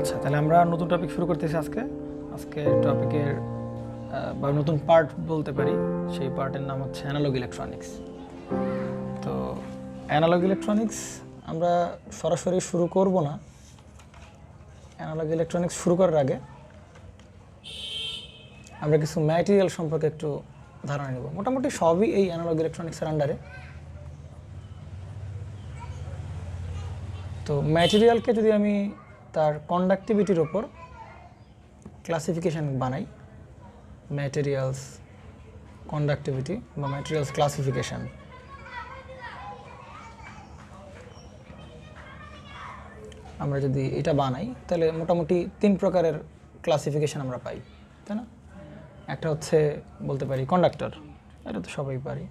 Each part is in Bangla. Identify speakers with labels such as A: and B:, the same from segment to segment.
A: আচ্ছা, তাহলে আমরা নতুন টপিক শুরু করতেছি আজকে। আজকে টপিকের বা নতুন পার্ট বলতে পারি, সেই পার্টের নাম হচ্ছে অ্যানালগ ইলেকট্রনিক্স। তো অ্যানালগ ইলেকট্রনিক্স আমরা সরাসরি শুরু করব না। অ্যানালগ ইলেকট্রনিক্স শুরু করার আগে আমরা কিছু ম্যাটেরিয়াল সম্পর্কে একটু ধারণা নেব। মোটামুটি সবই এই অ্যানালগ ইলেকট্রনিক্সের আন্ডারে। তো ম্যাটেরিয়ালকে যদি আমি তার কন্ডাক্টিভিটির ওপর ক্লাসিফিকেশান বানাই, ম্যাটেরিয়ালস কন্ডাক্টিভিটি বা ম্যাটেরিয়ালস ক্লাসিফিকেশান, আমরা যদি এটা বানাই তাহলে মোটামুটি 3 প্রকারের ক্লাসিফিকেশান আমরা পাই, তাই না? একটা হচ্ছে বলতে পারি কন্ডাক্টর, এটা তো সবাই পারি,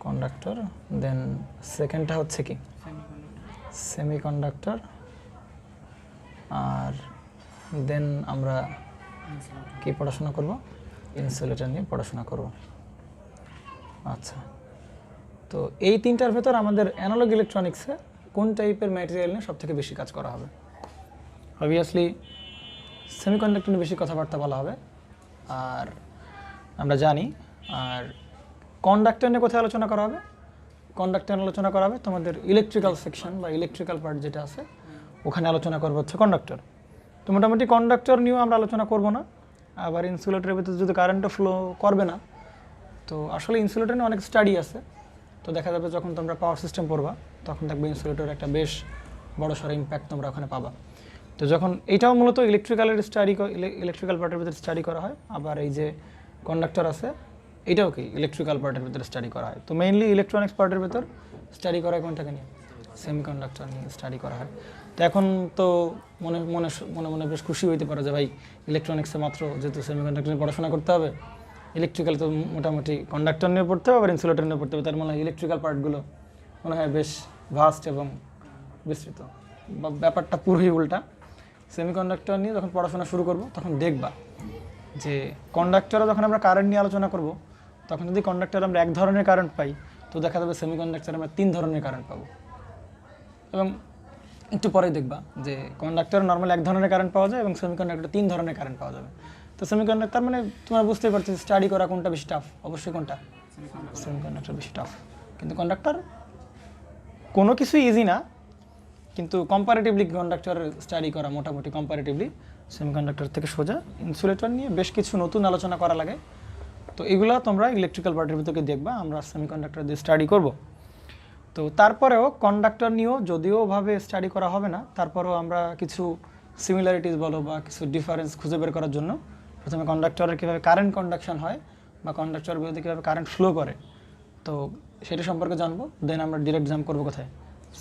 A: কন্ডাক্টর। দেন সেকেন্ডটা হচ্ছে কি সেমিকন্ডাক্টর, আর দেন আমরা কি পড়াশোনা করব? ইনসুলেটর নিয়ে পড়াশোনা করব। আচ্ছা, তো এই তিনটার ভেতর আমাদের অ্যানালগ ইলেকট্রনিক্সে কোন টাইপের ম্যাটেরিয়াল নিয়ে সবথেকে বেশি কাজ করা হবে? অবভিয়াসলি সেমিকন্ডাক্টর নিয়ে বেশি কথাবার্তা বলা হবে, আর আমরা জানি। আর কন্ডাক্টর নিয়ে কোথায় আলোচনা করা হবে? কন্ডাক্টর আলোচনা করা হবে তোমাদের ইলেকট্রিক্যাল সেকশন বা ইলেকট্রিক্যাল পার্ট যেটা আছে, ওখানে আলোচনা করবো হচ্ছে কন্ডাক্টর। তো মোটামুটি কন্ডাক্টর নিয়েও আমরা আলোচনা করব না। আবার ইনসুলেটরের ভিতরে যদি কারেন্টও ফ্লো করবে না, তো আসলে ইনসুলেটর নিয়ে অনেক স্টাডি আছে। তো দেখা যাবে যখন তোমরা পাওয়ার সিস্টেম পড়বা, তখন দেখবে ইনসুলেটর একটা বেশ বড় সড়ো ইম্প্যাক্ট তোমরা ওখানে পাবা। তো যখন এইটাও মূলত ইলেকট্রিক্যালের ইলেকট্রিক্যাল পার্টের ভিতরে স্টাডি করা হয়। আবার এই যে কন্ডাক্টর আছে, এটাও কি ইলেকট্রিক্যাল পার্টের ভিতরে স্টাডি করা হয়। তো মেইনলি ইলেকট্রনিক্স পার্টের ভিতর স্টাডি করা হয় কোনটাকে নিয়ে? সেমিকন্ডাক্টর নিয়ে স্টাডি করা হয়। তো এখন তো মনে মনে মনে মনে বেশ খুশি হইতে পারো যে ভাই ইলেকট্রনিক্সে মাত্র যেহেতু সেমিকন্ডাক্টর নিয়ে পড়াশোনা করতে হবে, ইলেকট্রিক্যাল তো মোটামুটি কন্ডাক্টর নিয়ে পড়তে হবে, আবার ইনসুলেটর নিয়ে পড়তে হবে। তার মানে ইলেকট্রিক্যাল পার্টগুলো মনে হয় বেশ ভাস্ট এবং বিস্তৃত। ব্যাপারটা পুরোই উল্টা। সেমিকন্ডাক্টর নিয়ে যখন পড়াশোনা শুরু করব, তখন দেখবা যে কন্ডাক্টরে যখন আমরা কারেন্ট নিয়ে আলোচনা করব, তখন যদি কন্ডাক্টরে আমরা এক ধরনের কারেন্ট পাই, তো দেখা যাবে সেমিকন্ডাক্টরে আমরা 3 ধরনের কারেন্ট পাবো। এবং একটু পরেই দেখবা যে কন্ডাক্টরে নর্মাল এক ধরনের কারেন্ট পাওয়া যায় এবং সেমিকন্ডাক্টরে 3 ধরনের কারেন্ট পাওয়া যাবে। তো সেমিকন্ডাক্টর মানে তোমরা বুঝতেই পারছো স্টাডি করা কোনটা বেশি টাফ? অবশ্যই কোনটা? সেমিকন্ডাক্টর বেশি টাফ। কিন্তু কন্ডাক্টর কোনো কিছুই ইজি না, কিন্তু কম্পারেটিভলি কন্ডাক্টর স্টাডি করা মোটামুটি কম্পারেটিভলি সেমিকন্ডাক্টর থেকে সোজা। ইনসুলেটর নিয়ে বেশ কিছু নতুন আলোচনা করা লাগে। তো এগুলো তোমরা ইলেকট্রিক্যাল পার্টের ভিতরে দেখবা, আমরা সেমিকন্ডাক্টর দিয়ে স্টাডি করব। তো তারপরেও কন্ডাক্টর নিয়েও যদিও ভাবে স্টাডি করা হবে না, তারপরেও আমরা কিছু সিমিলারিটিস বলো বা কিছু ডিফারেন্স খুঁজে বের করার জন্য প্রথমে কন্ডাক্টরের কীভাবে কারেন্ট কন্ডাকশন হয় বা কন্ডাক্টরের বিরুদ্ধে কীভাবে কারেন্ট ফ্লো করে, তো সেটা সম্পর্কে জানবো। দেন আমরা ডিরেক্ট জাম্প করবো কোথায়?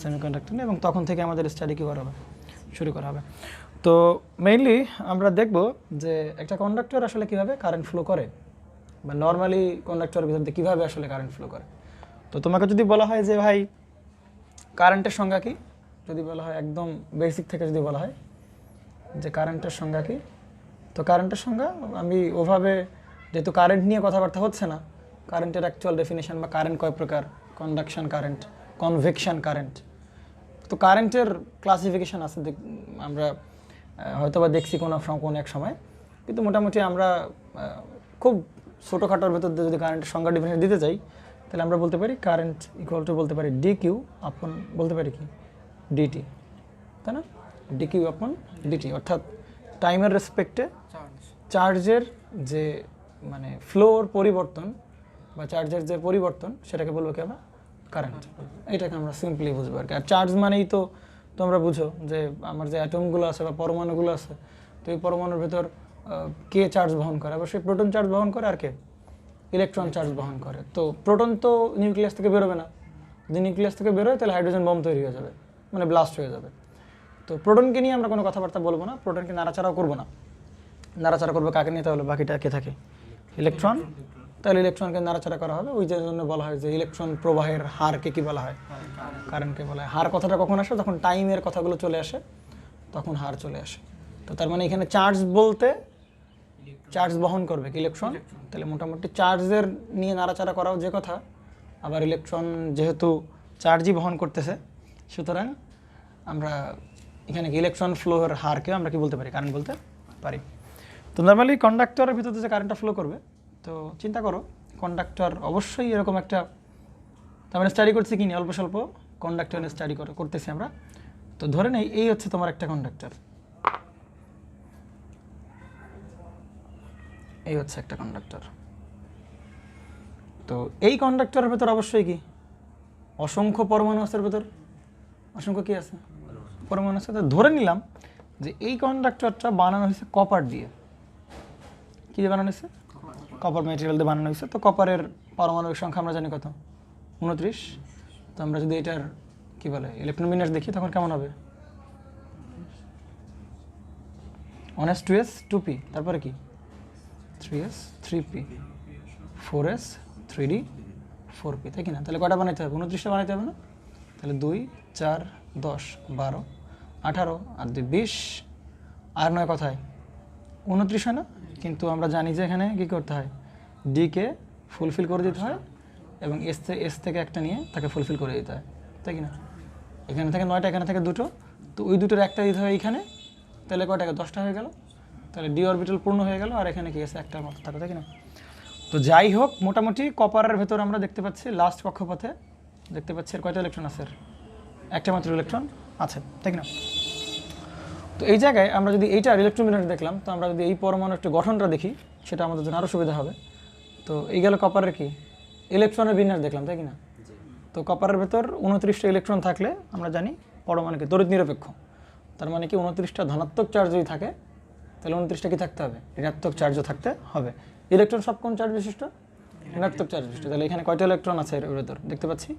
A: সেমিকন্ডাক্টর নিয়ে। এবং তখন থেকে আমাদের স্টাডি কী করা হবে? শুরু করা হবে। তো মেইনলি আমরা দেখব যে একটা কন্ডাক্টর আসলে কীভাবে কারেন্ট ফ্লো করে, বা নর্মালি কন্ডাক্টরের ভিতর দিয়ে কীভাবে আসলে কারেন্ট ফ্লো করে। তো তোমাকে যদি বলা হয় যে ভাই কারেন্টের সংজ্ঞা কী, যদি বলা হয় একদম বেসিক থেকে যদি বলা হয় যে কারেন্টের সংজ্ঞা কী, তো কারেন্টের সংজ্ঞা আমি ওভাবে, যেহেতু কারেন্ট নিয়ে কথাবার্তা হচ্ছে না, কারেন্টের অ্যাকচুয়াল ডেফিনেশন বা কারেন্ট কয় প্রকার, কন্ডাকশন কারেন্ট, কনভেকশন কারেন্ট, তো কারেন্টের ক্লাসিফিকেশান আছে, আমরা হয়তো বা দেখছি কোনো এক সময়। কিন্তু মোটামুটি আমরা খুব ছোটোখাটোর ভেতর দিয়ে যদি কারেন্টের সংজ্ঞা ডেফিনেশন দিতে চাই, তাহলে আমরা বলতে পারি কারেন্ট ইকুয়াল টু বলতে পারি ডি কিউ আপন বলতে পারি কি ডিটি, তাই না? ডি কিউ আপন ডিটি, অর্থাৎ টাইমের রেসপেক্টে চার্জের যে মানে ফ্লোর পরিবর্তন বা চার্জের যে পরিবর্তন, সেটাকে বলবো কি আমরা? কারেন্ট। এটাকে আমরা সিম্পলি বুঝবো আর কি। আর চার্জ মানেই তো তোমরা বুঝো যে আমার যে অ্যাটমগুলো আছে বা পরমাণুগুলো আছে, তো এই পরমাণুর ভেতর কে চার্জ বহন করে? অবশ্যই প্রোটন চার্জ বহন করে, আর কে? ইলেকট্রন চার্জ বহন করে। তো প্রোটন তো নিউক্লিয়াস থেকে বেরোবে না, যদি নিউক্লিয়াস থেকে বেরোয় তাহলে হাইড্রোজেন বম তৈরি হয়ে যাবে, মানে ব্লাস্ট হয়ে যাবে। তো প্রোটনকে নিয়ে আমরা কোনো কথাবার্তা বলবো না, প্রোটনকে নাড়াচাড়াও করবো না। নাড়াচাড়া করবে কাকে নিয়ে? তাহলে বাকিটা কে থাকে? ইলেকট্রন। তাহলে ইলেকট্রনকে নাড়াচাড়া করা হবে। ওই জন্য বলা হয় যে ইলেকট্রন প্রবাহের হারকে কি বলা হয়? কারেন্টকে বলা হয়। হার কথাটা কখন আসে? যখন টাইমের কথাগুলো চলে আসে, তখন হার চলে আসে। তো তার মানে এখানে চার্জ বলতে চার্জ বহন করবে কি? ইলেকট্রন। তাহলে মোটামুটি চার্জের নিয়ে নাড়াচাড়া করাও যে কথা, আবার ইলেকট্রন যেহেতু চার্জই বহন করতেছে, সুতরাং আমরা এখানে ইলেকট্রন ফ্লোর হারকে আমরা কি বলতে পারি, কারেন্ট বলতে পারি। তো নর্মালি কন্ডাক্টরের ভিতরে যে কারেন্টটা ফ্লো করবে, তো চিন্তা করো কন্ডাক্টর অবশ্যই এরকম একটা, আমরা স্টাডি করছি কি নিয়ে অল্প স্বল্প কন্ডাক্টর স্টাডি করতেছি আমরা। তো ধরে নেই এই হচ্ছে তোমার একটা কন্ডাক্টর, এই হচ্ছে একটা কন্ডাক্টর। তো এই কন্ডাক্টরের ভেতর অবশ্যই কি অসংখ্য পরমাণু আছে, ভেতর অসংখ্য কি আছে, পরমাণু আছে। তো ধরে নিলাম যে এই কন্ডাক্টরটা বানানো হয়েছে কপার দিয়ে। কী দিয়ে বানানো হয়েছে? কপার ম্যাটেরিয়াল দিয়ে বানানো হয়েছে। তো কপারের পারমাণবিক সংখ্যা আমরা জানি কত, 29। তো আমরা যদি এটার কি বলে ইলেকট্রন বিন্যাস দেখি তখন কেমন হবে, 1s 2s 2p, তারপরে কি 3s 3p 4s 3d 4p, তাই কি না? তাহলে কটা বানাইতে হবে, 29টা বানাইতে হবে না? তাহলে 2 4 10 12 18 আর 2 20 আর 9 কথায় 29 হয় না? কিন্তু আমরা জানি যে এখানে কী করতে হয়, ডিকে ফুলফিল করে দিতে হয় এবং এস থেকে একটা নিয়ে তাকে ফুলফিল করে দিতে হয়, তাই কি না? এখানে থেকে 9টা, এখানে থেকে 2টো, তো ওই দুটোর একটা দিতে হয় এইখানে, তাহলে কয়টাকে 10টা হয়ে গেল, তাহলে ডি অরবিটাল পূর্ণ হয়ে গেল, আর এখানে কি আছে একটার মতো থাকে, তাই কি না? তো যাই হোক, মোটামুটি কপারের ভেতর আমরা দেখতে পাচ্ছি লাস্ট কক্ষপথে দেখতে পাচ্ছি এর কয়টা ইলেকট্রন আছে, একটা মাত্র ইলেকট্রন আছে, তাই কি না? তো এই জায়গায় আমরা যদি এইটার ইলেকট্রন বিন্যাস দেখলাম, তো আমরা যদি এই পরমাণুর একটু গঠনটা দেখি সেটা আমাদের জন্য আরও সুবিধা হবে। তো এই গেল কপারের কি ইলেকট্রনের বিন্যাস দেখলাম, তাই কি না? তো কপারের ভেতর 29টা ইলেকট্রন থাকলে আমরা জানি পরমাণুকে তড়িৎ নিরপেক্ষ। তার মানে কি 29টা ধনাত্মক চার্জ যদি থাকে তাহলে 29টা কি থাকতে হবে, ঋণাত্মক চার্জও থাকতে হবে। ইলেকট্রন সব কোন চার্জ বিশিষ্ট, ঋণাত্মক চার্জ বিশিষ্ট। তাহলে এখানে কয়টা ইলেকট্রন আছে এর ভেতর দেখতে পাচ্ছি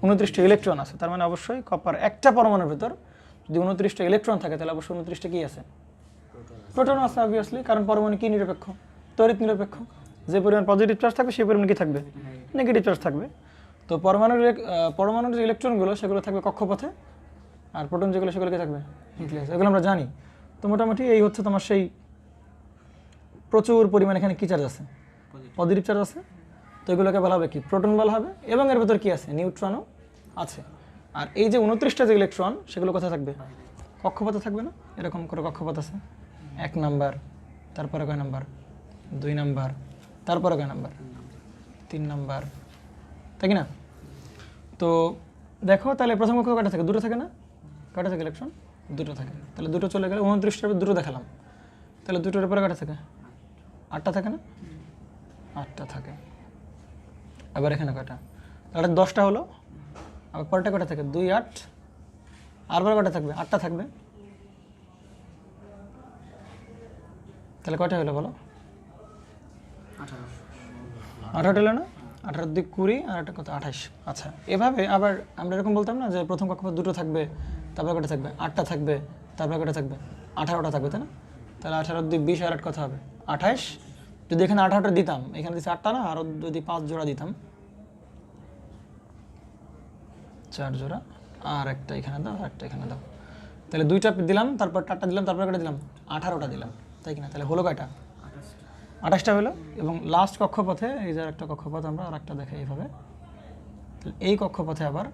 A: 29টা ইলেকট্রন আছে। তার মানে অবশ্যই কপার একটা পরমাণুর ভেতর যদি 29টা ইলেকট্রন থাকে তাহলে অবশ্যই 29টা কি আছে, প্রোটন আছে অবভিয়াসলি, কারণ পরমাণু কি নিরপেক্ষ, তড়িৎ নিরপেক্ষ। যে পরিমাণ পজিটিভ চার্জ থাকবে সেই পরিমাণ কি থাকবে, নেগেটিভ চার্জ থাকবে। তো পরমাণুর যে ইলেকট্রনগুলো সেগুলো থাকবে কক্ষপথে, আর প্রোটন যেগুলো সেগুলোকে থাকবে নিউক্লিয়াস, এগুলো আমরা জানি। তো মোটামুটি এই হচ্ছে তোমার সেই প্রচুর পরিমাণ এখানে কী চার্জ আছে, পজিটিভ চার্জ আছে। তো এগুলোকে বলা হবে কি, প্রোটন বলা হবে, এবং এর ভেতর কি আছে, নিউট্রনও আছে। আর এই যে 29টা যে ইলেকট্রন সেগুলো কোথায় থাকবে, কক্ষপথে থাকবে না? এরকম করে কক্ষপথ আছে, 1 নাম্বার, তারপরে কয় নাম্বার, 2 নাম্বার, তারপরে কয় নাম্বার, 3 নাম্বার, তাই কি না? তো দেখো তাহলে প্রথম কক্ষ কয়টা থাকে, 2টো থাকে না? কয়টা থাকে ইলেকট্রন, 2টো থাকে। তাহলে 2টো চলে গেলে 29টার 2টো দেখালাম, তাহলে 2টোর পরে কয়টা থাকে, 8টা থাকে না? 8টা থাকে। আবার এখানে কয়টা, তাহলে 10টা হলো। আবার পরেরটা কয়টা থাকে, 2 8, আরবার কয়টা থাকবে, 8টা থাকবে। তাহলে কয়টা হলো বলো, 18টা হলো না? 18 2 20 আর একটা কত, 28। আচ্ছা, এভাবে আবার আমরা এরকম বলতাম না যে প্রথম কক্ষপথ 2টো থাকবে, তারপরে কয়টা থাকবে, 8টা থাকবে, তারপরে কয়টা থাকবে, 18টা থাকবে, তাই না? তাহলে 18 2 20 আর 8 কত হবে, 28। যদি এখানে 18টা দিতাম, এখানে দিচ্ছে 8টা না, আর যদি 5 জোড়া দিতাম, 4 জোড়া, আর একটা এখানে দাও, আর একটা এখানে দাও, তাহলে 2টা দিলাম, তারপর 4টা দিলাম, তারপরে কয়টা দিলাম, 18টা দিলাম, তাই কিনা? তাহলে হলো কয়টা, 28টা হলো। এবং লাস্ট কক্ষপথে এই যে একটা কক্ষপথ আমরা আর একটা দেখাই এইভাবে, এই কক্ষপথে আবার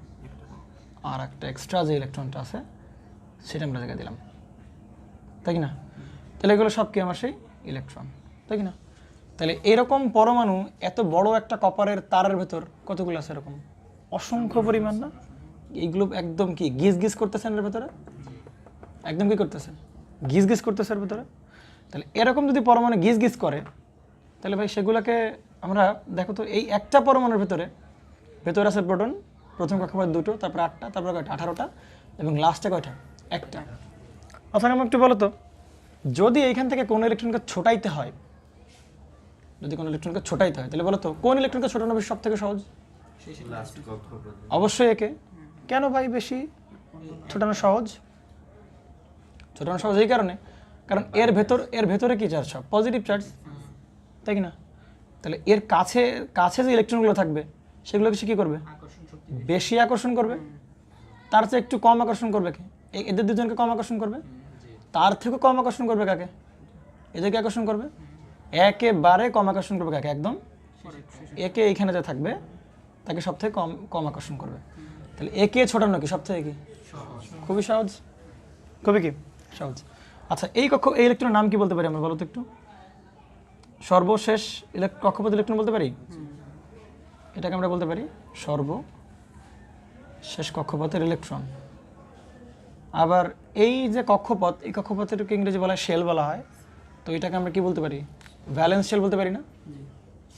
A: আর একটা এক্সট্রা যে ইলেকট্রনটা আছে সেটা আমরা জায়গায় দিলাম, তাই কি না? তাহলে এগুলো সব কি আমার সেই ইলেকট্রন, তাই কি না? তাহলে এরকম পরমাণু এত বড় একটা কপারের তারের ভেতর কতগুলো আছে, এরকম অসংখ্য পরিমাণ না? এইগুলো একদম কি গিজ গিজ করতেছেন এর ভেতরে, একদম কি করতেছে, গিজ গিজ করতেছে এর ভেতরে। তাহলে এরকম যদি পরমাণু গিজ গিজ করে তাহলে ভাই সেগুলোকে আমরা দেখো তো, এই একটা পরমাণুর ভেতরে আছে প্রোটন, প্রথম কক্ষপথ 2টো, তারপর 8টা, তারপর কয়টা, 18টা, এবং লাস্টে কয়টা, একটা। আচ্ছা আমি একটু বলো তো, যদি এইখান থেকে কোনো ইলেকট্রনকে ছোটাইতে হয়, তাহলে বলো তো কোন ইলেকট্রনকে ছোটানো বেশি সব থেকে সহজ? অবশ্যই একে। কেন ভাই বেশি ছোটানো সহজ? এই কারণে, কারণ এর ভেতরে কি চার্জ, সব পজিটিভ চার্জ, তাই কি না? তাহলে এর কাছে যে ইলেকট্রনগুলো থাকবে সেগুলোকে সে কী করবে, বেশি আকর্ষণ করবে। তার চেয়ে একটু কম আকর্ষণ করবে কে, এদের দুজনকে কম আকর্ষণ করবে। তার থেকেও কম আকর্ষণ করবে কাকে, এদেরকে আকর্ষণ করবে। একেবারে কম আকর্ষণ করবে কাকে, একদম একে এইখানে যে থাকবে তাকে সব থেকে কম আকর্ষণ করবে। তাহলে একে ছোটানো কি সব থেকে কি খুবই সহজ, খুবই কি সহজ। আচ্ছা এই ইলেকট্রনের নাম কি বলতে পারি আমরা, বলো তো একটু? সর্বশেষ কক্ষপথ ইলেকট্রন বলতে পারি, এটাকে আমরা বলতে পারি সর্বশেষ কক্ষপথের ইলেকট্রন। আবার এই যে কক্ষপথ, এই কক্ষপথের ইংরেজি বলা হয় শেল বলা হয়, তো এটাকে আমরা কি বলতে পারি? ভ্যালেন্স শেল বলতে পারি না?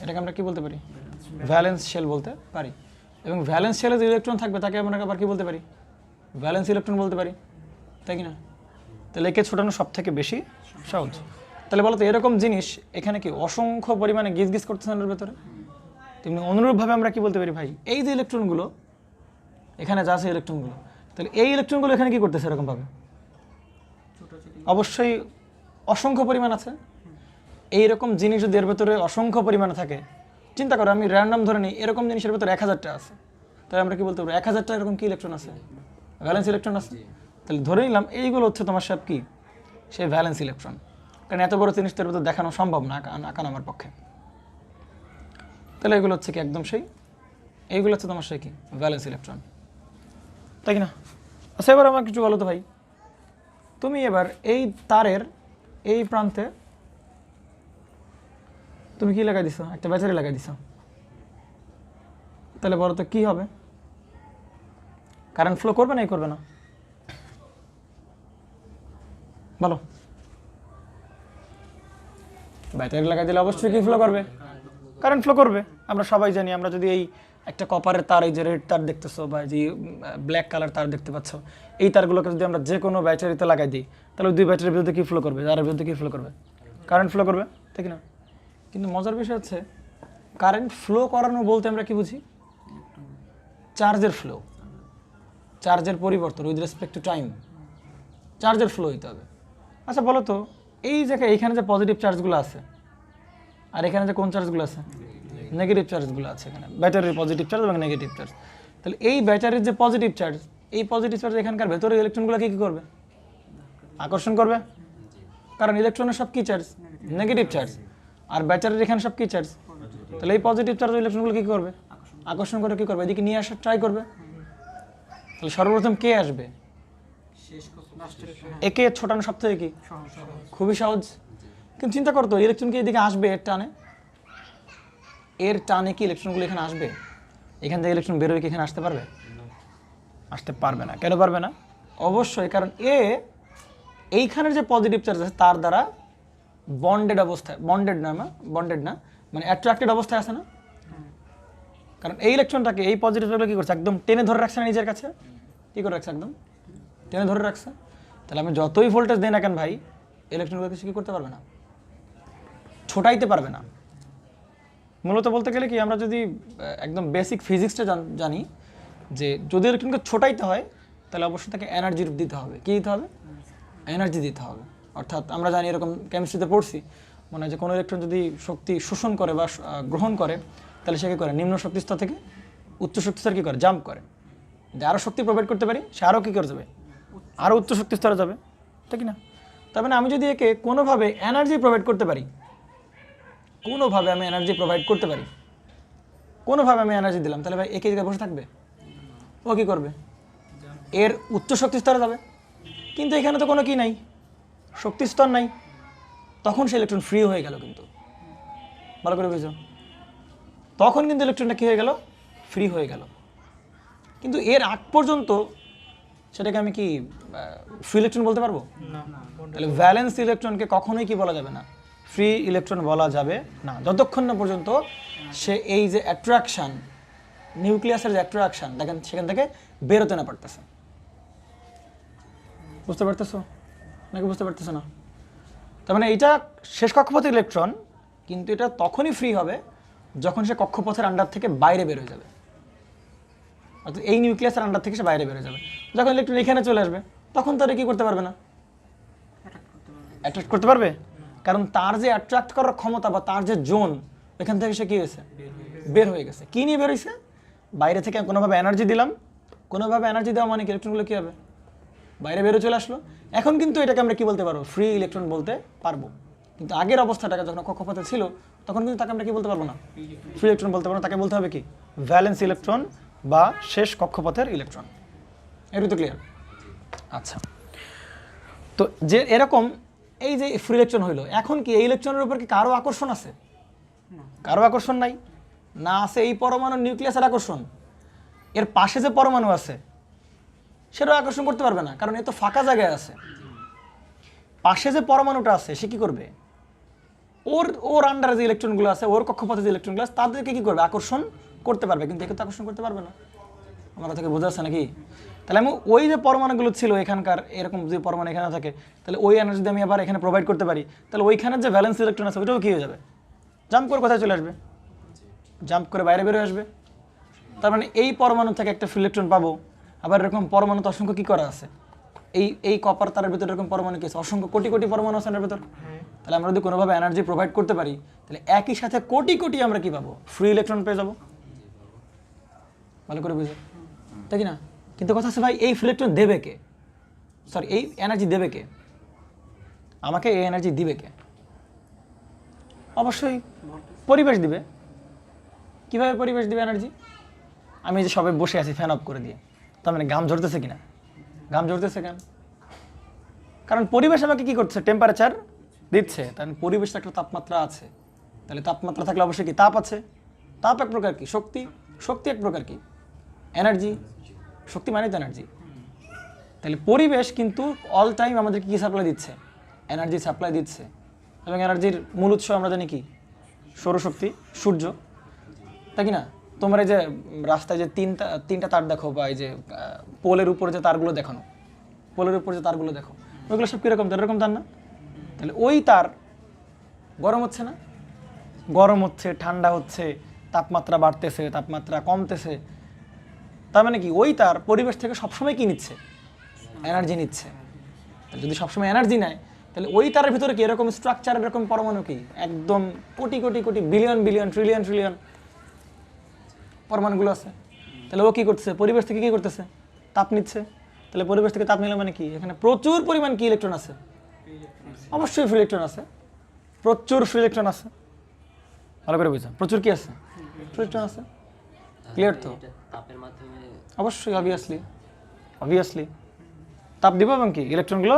A: এটাকে আমরা কি বলতে পারি? ভ্যালেন্স শেল বলতে পারি। এবং ভ্যালেন্স শেলে যে ইলেকট্রন থাকবে তাকে আমরা আবার কি বলতে পারি? ভ্যালেন্স ইলেকট্রন বলতে পারি, তাই কি না? তাহলে একে ছোটানো সব থেকে বেশি সহজ। তাহলে বলো তো এরকম জিনিস এখানে কি অসংখ্য পরিমাণে গিজ করতেছে এর ভেতরে, তেমনি অনুরূপভাবে আমরা কি বলতে পারি ভাই, এই যে ইলেকট্রনগুলো এখানে যা আছে ইলেকট্রনগুলো, তাহলে এই ইলেকট্রনগুলো এখানে কি করতেছে এরকমভাবে? অবশ্যই অসংখ্য পরিমাণ আছে। এইরকম জিনিস যদি এর ভেতরে অসংখ্য পরিমাণে থাকে, চিন্তা করো আমি র্যান্ডম ধরে নিই এরকম জিনিসের ভেতরে 1000টা আছে, তাহলে আমরা কি বলতে পারি 1000টা এরকম কি ইলেকট্রন আছে? ভ্যালেন্স ইলেকট্রন আছে। তাহলে ধরে নিলাম এইগুলো হচ্ছে তোমার সব কি সেই ভ্যালেন্স ইলেকট্রন, কারণ এত বড় জিনিসটার ভেতরে দেখানো সম্ভব না আঁকানো আমার পক্ষে। তাহলে এগুলো হচ্ছে কি একদম সেই, এইগুলো হচ্ছে তোমার সেই কি ভ্যালেন্স ইলেকট্রন, তাই কি না? আচ্ছা এবার আমার কিছু বলো তো ভাই, তুমি এবার এই তারের এই প্রান্তে তুমি কি লাগাই দিছো? একটা ব্যাটারি লাগাই দিছো, তাহলে বলো তো কি হবে? কারেন্ট ফ্লো করবে না, করবে না? বলো। ব্যাটারি লাগাই দিলে অবশ্যই কি ফ্লো করবে? কারেন্ট ফ্লো করবে। আমরা সবাই জানি, আমরা যদি এই একটা কপারের তার, এই যে রেড তার দেখতেছো বা যে ব্ল্যাক কালার তার দেখতে পাচ্ছ, এই তারগুলোকে যদি আমরা যে কোনো ব্যাটারিতে লাগাই দিই, তাহলে ওই দুই ব্যাটারির বিরুদ্ধে কি ফ্লো করবে? তার বিরুদ্ধে কি ফ্লো করবে? কারেন্ট ফ্লো করবে, ঠিক না? কিন্তু মজার বিষয় হচ্ছে কারেন্ট ফ্লো করানো বলতে আমরা কি বুঝি? চার্জের ফ্লো, চার্জের পরিবর্তন উইথ রেসপেক্ট টু টাইম, চার্জের ফ্লো হইতে হবে। আচ্ছা বলো তো এই জায়গায় এইখানে যে পজিটিভ চার্জগুলো আছে আর এখানে যে কোন চার্জগুলো আছে? নেগেটিভ চার্জগুলো আছে এখানে, ব্যাটারির পজিটিভ চার্জ এবং নেগেটিভ চার্জ। তাহলে এই ব্যাটারির যে পজিটিভ চার্জ, এই পজিটিভ চার্জ এখানকার ভেতরে ইলেকট্রনগুলোকে কী করবে? আকর্ষণ করবে, কারণ ইলেকট্রনের সব কী চার্জ? Negative charge. আর ব্যাটারির এখানে সব কী চার্জ? তাহলে এই পজিটিভ চার্জ ইলেকট্রনগুলো কী করবে? আকর্ষণ করে কী করবে? এদিকে নিয়ে আসার ট্রাই করবে। তাহলে সর্বপ্রথম কে আসবে? একে ছোটানো সব থেকে কি খুবই সহজ। কিন্তু চিন্তা করতো ইলেকট্রন কি এদিকে আসবে এর টানে? এর টানে কি ইলেকট্রনগুলো এখানে আসবে? এখান থেকে ইলেকট্রন বেরোয় কি এখানে আসতে পারবে? আসতে পারবে না। কেন পারবে না? অবশ্যই কারণ এইখানের যে পজিটিভ চার্জ আছে তার দ্বারা বন্ডেড অবস্থায়, বন্ডেড না মানে অ্যাট্রাক্টেড অবস্থায় আছে না? কারণ এই ইলেকট্রনটাকে এই পজিটিভগুলো কি করছে? একদম টেনে ধরে রাখছে না নিজের কাছে? কি করে রাখছে? একদম টেনে ধরে রাখছে। তাহলে আমি যতই ভোল্টেজ দিই না কেন ভাই, ইলেকট্রনগুলো কিছু কি করতে পারবে না, ছোটাইতে পারবে না। মূলত বলতে গেলে কি আমরা যদি একদম বেসিক ফিজিক্সটা জানি যে যদি ইলেকট্রনকে ছোটাইতে হয় তাহলে অবশ্যই তাকে এনার্জি দিতে হবে। কি দিতে হবে? এনার্জি দিতে হবে। অর্থাৎ আমরা জানি এরকম কেমিস্ট্রিতে পড়ছি, মানে যে কোনো ইলেকট্রন যদি শক্তি শোষণ করে বা গ্রহণ করে তাহলে সে কী করে? নিম্ন শক্তি স্তর থেকে উচ্চ শক্তি স্তর কী করে? জাম্প করে। যে আরও শক্তি প্রোভাইড করতে পারি সে আরও কী করে যাবে? আরও উচ্চ শক্তি স্তরে যাবে, ঠিক না? তার মানে আমি যদি একে কোনোভাবে এনার্জি প্রোভাইড করতে পারি, কোনোভাবে আমি এনার্জি প্রোভাইড করতে পারি, কোনোভাবে আমি এনার্জি দিলাম, তাহলে ভাই একে জায়গায় বসে থাকবে? ও কী করবে? এর উচ্চ শক্তি স্তরে যাবে। কিন্তু এখানে তো কোনো কি নাই, শক্তি স্তর নাই, তখন সে ইলেকট্রন ফ্রি হয়ে গেল। কিন্তু ভালো করে বুঝো, তখন কিন্তু ইলেকট্রনটা কী হয়ে গেল? ফ্রি হয়ে গেল। কিন্তু এর আগ পর্যন্ত সেটাকে আমি কি ফ্রি ইলেকট্রন বলতে পারবো? তাহলে ভ্যালেন্স ইলেকট্রনকে কখনোই কি বলা যাবে না? ফ্রি ইলেকট্রন বলা যাবে না, যতক্ষণ না পর্যন্ত সে এই যে অ্যাট্রাকশান, নিউক্লিয়াসের যে অ্যাট্রাকশান দেখেন সেখান থেকে বেরোতে না পারতেছে। বুঝতে পারতেছো নাকি বুঝতে পারতেছো না? তার মানে এটা শেষ কক্ষপথের ইলেকট্রন, কিন্তু এটা তখনই ফ্রি হবে যখন সে কক্ষপথের আন্ডার থেকে বাইরে বের হয়ে যাবে। অর্থাৎ এই নিউক্লিয়াসের আন্ডার থেকে সে বাইরে বের হয়ে যাবে। যখন ইলেকট্রন এখানে চলে আসবে তখন তারা কি করতে পারবে না? অ্যাট্রাক্ট করতে পারবে, কারণ তার যে অ্যাট্রাক্ট করার ক্ষমতা বা তার যে জোন, এখান থেকে সে কী হয়েছে? বের হয়ে গেছে। কী নিয়ে বের হয়েছে? বাইরে থেকে কোনোভাবে এনার্জি দিলাম, কোনোভাবে এনার্জি দেওয়া মানে কি ইলেকট্রনগুলো কী হবে? বাইরে বেরো চলে আসলো। এখন কিন্তু এটাকে আমরা কি বলতে পারবো? ফ্রি ইলেকট্রন বলতে পারবো। কিন্তু আগের অবস্থাটাকে যখন কক্ষপথে ছিল তখন কিন্তু তাকে আমরা কি বলতে পারবো না? ফ্রি ইলেকট্রন বলতে পারবো না, তাকে বলতে হবে কি? ভ্যালেন্স ইলেকট্রন বা শেষ কক্ষপথের ইলেকট্রন। এটুকু তো ক্লিয়ার? আচ্ছা তো যে এরকম এই যে ফ্রি ইলেকট্রন হইলো, এখন কি এই ইলেকট্রনের উপর কি কারো আকর্ষণ আছে? কারো আকর্ষণ নাই। না আছে এই পরমাণুর নিউক্লিয়াসের আকর্ষণ, এর পাশে যে পরমাণু আছে সেটাও আকর্ষণ করতে পারবে না, কারণ এ তো ফাঁকা জায়গায় আছে। পাশে যে পরমাণুটা আছে সে কি করবে? ওর ওর আন্ডারে যে ইলেকট্রনগুলো আছে, ওর কক্ষপথে যে ইলেকট্রনগুলো আছে তাদেরকে কি করবে? আকর্ষণ করতে পারবে, কিন্তু একে তো আকর্ষণ করতে পারবে না। আমার থেকে বোঝা যাচ্ছে নাকি? তাহলে আমি ওই যে পরমাণুগুলো ছিল এখানকার, এরকম যে পরমাণু এখানে থাকে, তাহলে ওই এনার্জি যদি আমি আবার এখানে প্রোভাইড করতে পারি, তাহলে ওইখানের যে ভ্যালেন্স ইলেকট্রন আছে ওইটাও কী হয়ে যাবে? জাম্প করে কোথায় চলে আসবে? জাম্প করে বাইরে বেরোয় আসবে। তার মানে এই পরমাণু থেকে একটা ফ্রি ইলেকট্রন পাবো। আবার এরকম পরমাণু তো অসংখ্য কী করা আছে, এই কপার তারের ভিতরে এরকম পরমাণু কি আছে? অসংখ্য কোটি কোটি পরমাণু আছে এর ভিতর। তাহলে আমরা যদি কোনোভাবে এনার্জি প্রোভাইড করতে পারি, তাহলে একই সাথে কোটি কোটি আমরা কি পাবো? ফ্রি ইলেকট্রন পেয়ে যাবো। ভালো করে বুঝে, তাই কি না? কিন্তু কথা আছে ভাই, এই ফ্রি ইলেকট্রন দেবে কে? সরি, এই এনার্জি দেবে কে? আমাকে এই এনার্জি দিবে কে? অবশ্যই পরিবেশ দিবে। কিভাবে পরিবেশ দিবে এনার্জি? আমি যে সবাই বসে আছি ফ্যান অফ করে দিয়ে, তার মানে ঘাম ঝরতেছে কিনা? ঘাম ঝরতেছে কেন? কারণ পরিবেশ আমাকে কি করছে? টেম্পারেচার দিচ্ছে। তার মানে পরিবেশে একটা তাপমাত্রা আছে। তাহলে তাপমাত্রা থাকলে অবশ্যই কি তাপ আছে। তাপ এক প্রকার কি শক্তি, শক্তি এক প্রকার কি এনার্জি। শক্তি মানে তো এনার্জি। তাহলে পরিবেশ কিন্তু অল টাইম আমাদেরকে কী সাপ্লাই দিচ্ছে? এনার্জি সাপ্লাই দিচ্ছে। এবং এনার্জির মূল উৎস আমরা জানি কি? সৌরশক্তি, সূর্য, তাই কি না? তোমরা এই যে রাস্তায় যে তিনটা তার দেখো, বা এই যে পোলের উপরে যে তারগুলো দেখানো, পোলের উপরে যে তারগুলো দেখো, ওইগুলো সব কীরকম? এরকম তার না? তাহলে ওই তার গরম হচ্ছে না? গরম হচ্ছে, ঠান্ডা হচ্ছে, তাপমাত্রা বাড়তেছে, তাপমাত্রা কমতেছে। তার মানে কি ওই তার পরিবেশ থেকে সবসময় কি নিচ্ছে? এনার্জি নিচ্ছে। যদি সবসময় এনার্জি নেয়, তাহলে ওই তারের ভিতরে কি এরকম স্ট্রাকচার, এরকম পরমাণু কি একদম crore crore crore billion billion trillion trillion পরমাণুগুলো আছে। তাহলে ও কী করতেছে? পরিবেশ থেকে কী করতেছে? তাপ নিচ্ছে। তাহলে পরিবেশ থেকে তাপ নিলে মানে কি? এখানে প্রচুর পরিমাণ কি ইলেকট্রন আছে? অবশ্যই ফ্রি ইলেকট্রন আছে, প্রচুর ফ্রি ইলেকট্রন আছে। ভালো করে বুঝলাম, প্রচুর কি আছে? ফ্রি ইলেকট্রন আছে। ক্লিয়ার তো? অবশ্যই, অবভিয়াসলি তাপ দিব এবং কি ইলেকট্রনগুলো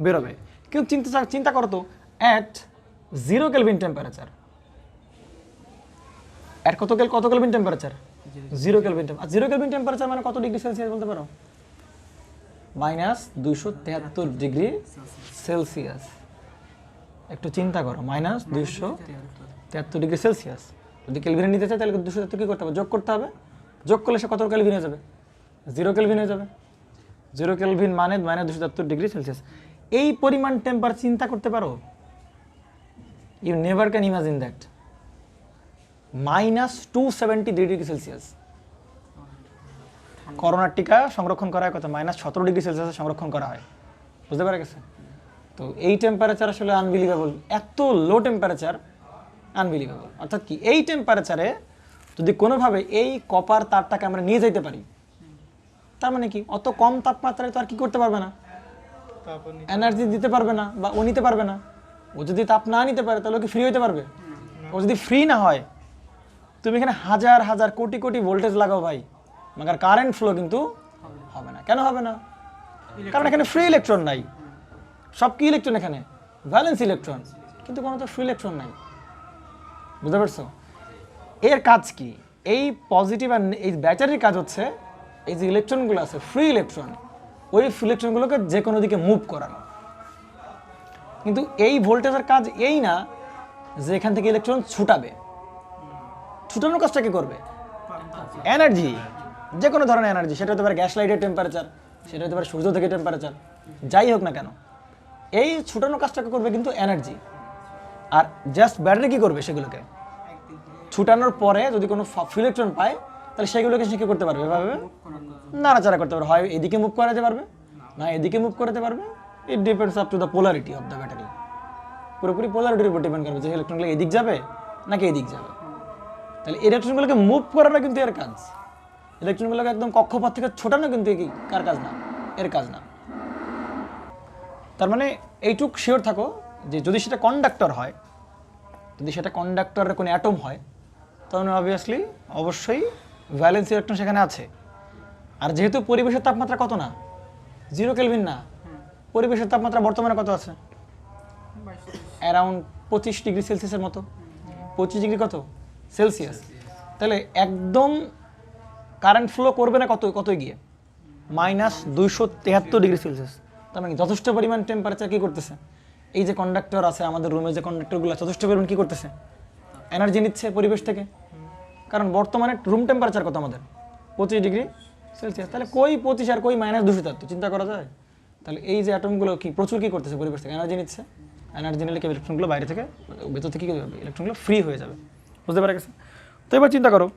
A: বেরোবে। কিন্তু চিন্তা করো তো, অ্যাট 0 কেলভিন টেম্পারেচার, অ্যাট কত kelvin temperature? 0 kelvin temperature. 0 kelvin temperature মানে কত ডিগ্রি সেলসিয়াস বলতে পারো? -273 ডিগ্রি সেলসিয়াস। একটু চিন্তা করো, -273 ডিগ্রি সেলসিয়াস। যদি কেলভিনে নিতে চাই তাহলে 273 কী করতে হবে? যোগ করতে হবে। যোগ করলে সে কত কেলভিন হয়ে যাবে? 0 কেলভিন হয়ে যাবে। 0 কেলভিন মানে -273 ডিগ্রি সেলসিয়াস। এই পরিমাণ টেম্পারেচার চিন্তা করতে পারো? You never can imagine that. -270 degree Celsius. করোনার টিকা সংরক্ষণ করা হয় কত? -17 ডিগ্রি সেলসিয়াসে সংরক্ষণ করা হয়। বুঝতে পারা গেছে? তো এই টেম্পারেচার আসলে আনবিলিভেবল। এত লো টেম্পারেচার আনবিলিভেবল। অর্থাৎ কি, এই টেম্পারেচারে যদি কোনোভাবে এই কপার তারটাকে আমরা নিয়ে যেতে পারি, তার মানে কি অত কম তাপমাত্রায় তো আর কি করতে পারবে না? এনার্জি দিতে পারবে না, বা ও নিতে পারবে না। ও যদি তাপ না নিতে পারে তাহলে কি ফ্রি হতে পারবে? ও যদি ফ্রি না হয়, তুমি এখানে হাজার হাজার কোটি কোটি ভোল্টেজ লাগাও ভাই, মাগার কারেন্ট ফ্লো কিন্তু হবে না। কেন হবে না? কারণ এখানে ফ্রি ইলেকট্রন নাই। সব কি ইলেকট্রন? এখানে ভ্যালেন্স ইলেকট্রন, কিন্তু কোনো তো ফ্রি ইলেকট্রন নাই। বুঝতে পারছো? এর কাজ কি? এই পজিটিভ আর এই ব্যাটারির কাজ হচ্ছে এই যে ইলেকট্রনগুলো আছে, ফ্রি ইলেকট্রন, ওই ফ্রি ইলেকট্রনগুলোকে যে কোনো দিকে মুভ করানো। কিন্তু এই ভোল্টেজের কাজ এই না যে এখান থেকে ইলেকট্রন ছুটাবে। ছুটানোর কাজটা কি করবে? এনার্জি, যে কোনো ধরনের এনার্জি। সেটা হতে পারে গ্যাস লাইটের টেম্পারেচার, সেটা হতে পারে সূর্য থেকে টেম্পারেচার, যাই হোক না কেন, এই ছুটানোর কাজটাকে করবে কিন্তু এনার্জি। আর জাস্ট ব্যাটারি কী করবে? সেগুলোকে ছুটানোর পরে যদি কোনো ফ্রি ইলেকট্রন পায়, তাহলে সেগুলোকে সে কী করতে পারবে? এভাবে নাড়াচাড়া করতে পারবে। হয় এদিকে মুভ করাতে পারবে, না এদিকে মুভ করতে পারবে। It depends up to the polarity of the battery. পুরোপুরি পোলারিটির উপর ডিপেন্ড করবে যে ইলেকট্রনগুলো এদিক যাবে নাকি এদিক যাবে। তাহলে ইলেকট্রনগুলোকে মুভ করানো কিন্তু এর কাজ। ইলেকট্রনগুলোকে একদম কক্ষপথ থেকে ছোটানো কিন্তু কার কাজ না? এর কাজ না। তার মানে এইটুক শিওর থাকো যে যদি সেটা কন্ডাক্টর হয়, যদি সেটা কন্ডাক্টরের কোনো অ্যাটম হয়, তাহলে অবভিয়াসলি অবশ্যই ভ্যালেন্স ইলেকট্রন সেখানে আছে। আর যেহেতু পরিবেশের তাপমাত্রা কত না? 0 কেলভিন না, পরিবেশের তাপমাত্রা বর্তমানে কত আছে? অ্যারাউন্ড 25 ডিগ্রি সেলসিয়াসের মতো। 25 ডিগ্রি কত সেলসিয়াস। তাহলে একদম কারেন্ট ফ্লো করবে না কত গিয়ে? -273 ডিগ্রি সেলসিয়াস। তার মানে যথেষ্ট পরিমাণ টেম্পারেচার কি করতেছে? এই যে কন্ডাক্টর আছে আমাদের রুমে, যে কন্ডাক্টরগুলো যথেষ্ট পরিমাণ কি করতেছে? এনার্জি নিচ্ছে পরিবেশ থেকে। কারণ বর্তমানে রুম টেম্পারেচার কত আমাদের? 25 ডিগ্রি সেলসিয়াস। তাহলে কই 25 আর কই -273, চিন্তা করা যায়? তাহলে এই যে অ্যাটমগুলো কি প্রচুর কি করতেছে? পরিবেশ থেকে এনার্জি নিচ্ছে। এনার্জি নিলে কি ইলেকট্রনগুলো বাইরে থেকে ভেতর থেকে কি হবে? ইলেকট্রনগুলো ফ্রি হয়ে যাবে। বুঝতে পারা গেছে? তো এবার চিন্তা করো,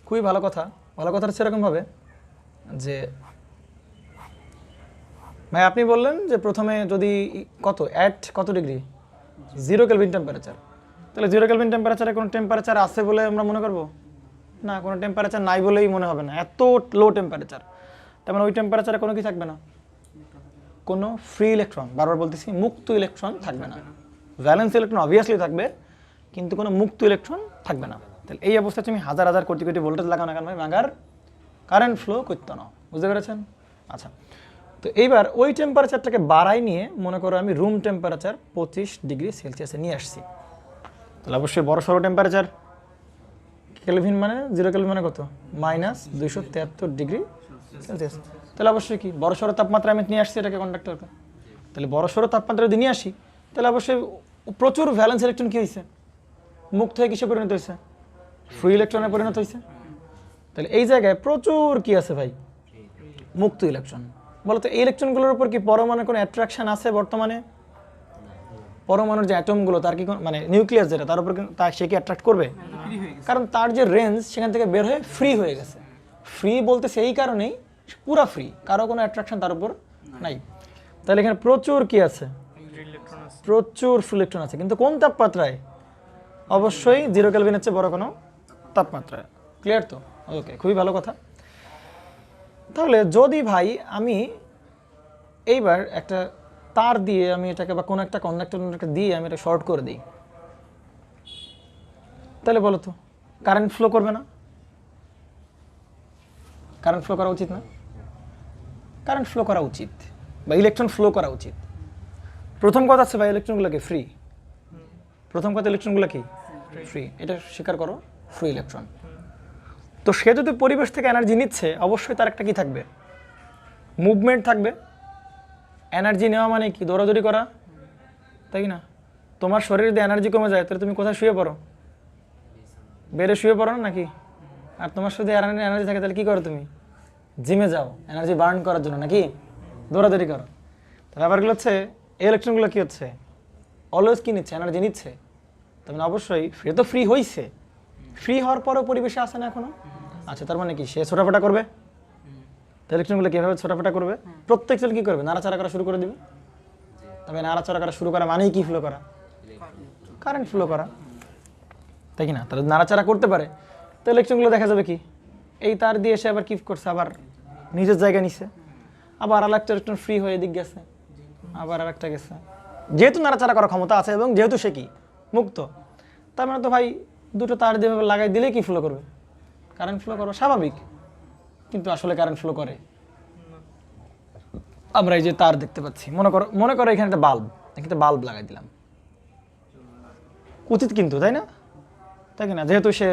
A: খুবই ভালো কথা। ভালো কথা হচ্ছে এরকমভাবে যে ভাই আপনি বললেন যে প্রথমে যদি কত ডিগ্রি? 0 kelvin temperature. তাহলে 0 কেলভিন টেম্পারেচারে কোনো টেম্পারেচার আছে বলে আমরা মনে করব না, কোনো টেম্পারেচার নাই বলেই মনে হবে না, এত লো টেম্পারেচার। তার মানে ওই টেম্পারেচারে কোনো কি থাকবে না? কোনো ফ্রি ইলেকট্রন, বারবার বলতেছি মুক্ত ইলেকট্রন থাকবে না। ভ্যালেন্স ইলেকট্রন অবভিয়াসলি থাকবে, কিন্তু কোনো মুক্ত ইলেকট্রন থাকবে না। তাহলে এই অবস্থায় তুমি হাজার হাজার কোটি কোটি ভোল্টেজ লাগানো কেন ভাই? ভাঙার কারেন্ট ফ্লো করতে না। বুঝতে পেরেছেন? আচ্ছা, তো এইবার ওই টেম্পারেচারটাকে বাড়াই নিয়ে মনে করো আমি রুম টেম্পারেচার 25 ডিগ্রি সেলসিয়াসে নিয়ে আসছি। তাহলে অবশ্যই বড় সড়ো টেম্পারেচার, কেলভিন মানে 0 কেলভিন মানে কত? -273 ডিগ্রি সেলসিয়াস। তাহলে অবশ্যই কি বড় সড়ো তাপমাত্রা আমি নিয়ে আসছি এটাকে কন্ডাক্টরকে। তাহলে বড় সড়ো তাপমাত্রা যদি নিয়ে আসি, তাহলে অবশ্যই প্রচুর ভ্যালেন্স ইলেকট্রন কি হয়েছে? মুক্ত হয়ে কিসে পরিণত হয়েছে? ফ্রি ইলেকট্রনে পরিণত হয়েছে। তাহলে এই জায়গায় প্রচুর কি আছে ভাই? মুক্ত ইলেকট্রন। বলতো এই ইলেকট্রনগুলোর উপর কি পরমাণুর কোনো অ্যাট্রাকশন আছে বর্তমানে? পরমাণুর যে অ্যাটমগুলো তার কি মানে নিউক্লিয়াস যেটা, তার উপর সে কি অ্যাট্রাক্ট করবে? কারণ তার যে রেঞ্জ সেখান থেকে বের হয়ে ফ্রি হয়ে গেছে। ফ্রি বলতে সেই কারণেই পুরা ফ্রি, কারো কোনো অ্যাট্রাকশন তার উপর নাই। তাহলে এখানে প্রচুর কি আছে? প্রচুর ফ্রি ইলেকট্রন আছে, কিন্তু কোন তাপমাত্রায়? অবশ্যই 0 কেলভিনের চেয়ে বড় কোনো তাপমাত্রায়। ক্লিয়ার তো? ওকে, খুবই ভালো কথা। তাহলে যদি ভাই আমি এইবার একটা তার দিয়ে আমি এটাকে বা কোনো একটা কন্ডাক্টর দিয়ে আমি এটা শর্ট করে দিই, তাহলে বলো তো কারেন্ট ফ্লো করবে না? কারেন্ট ফ্লো করা উচিত না? কারেন্ট ফ্লো করা উচিত, বা ইলেকট্রন ফ্লো করা উচিত। প্রথম কথা আছে ভাই, ইলেকট্রনগুলো কি ফ্রি? প্রথম কথা, ইলেকট্রনগুলো কি ফ্রি, এটা স্বীকার করো, ফ্রি ইলেকট্রন। তো সে যদি পরিবেশ থেকে এনার্জি নিচ্ছে, অবশ্যই তার একটা কি থাকবে? মুভমেন্ট থাকবে। এনার্জি নেওয়া মানে কি? দৌড়াদৌড়ি করা, তাই না? তোমার শরীরে যদি এনার্জি কমে যায়, তাহলে তুমি কোথায় শুয়ে পড়ো? বেডে শুয়ে পড়ো না নাকি? আর তোমার সাথে এনার্জি থাকে, তাহলে কি করো তুমি? জিমে যাও এনার্জি বার্ন করার জন্য, নাকি দৌড়াদৌড়ি করো। তাহলে ব্যাপারগুলো হচ্ছে এই ইলেকট্রনগুলো কি হচ্ছে? অলওয়েজ কি নিচ্ছে? এনার্জি নিচ্ছে। তার মানে অবশ্যই সে তো ফ্রি হয়েছে, ফ্রি হওয়ার পরেও পরিবেশে আসে না এখনো। আচ্ছা, তার মানে কি সে ছোটাফাটা করবে? ইলেকট্রনগুলো কীভাবে ছোটাফাটা করবে? প্রত্যেক সেল কী করবে? নাড়াচাড়া করা শুরু করে দিবে। তবে নাড়াচাড়া করা শুরু করা মানেই কি ফ্লো করা? কারেন্ট ফ্লো করা, তাই কি না? তাহলে নাড়াচাড়া করতে পারে, তো ইলেকট্রনগুলো দেখা যাবে কি এই তার দিয়ে এসে আবার কি করছে? আবার নিজের জায়গা নিছে, আবার আর একটা ইলেকট্রন ফ্রি হয়ে দিক গেছে, আবার আর একটা গেছে। যেহেতু নাড়াচাড়া করার ক্ষমতা আছে এবং যেহেতু সে কি মুক্ত, তার মানে তো ভাই দুটো তার দিয়ে লাগাই দিলেই কি ফ্লো করবে? কারেন্ট ফ্লো করবে, স্বাভাবিক। কিন্তু আসলে কারেন্ট ফ্লো করে? আমরা এই যে তার দেখতে পাচ্ছি, মনে করো এখানে একটা বাল্ব লাগাই দিলাম, উচিত কিন্তু, তাই না? তাই না? যেহেতু সে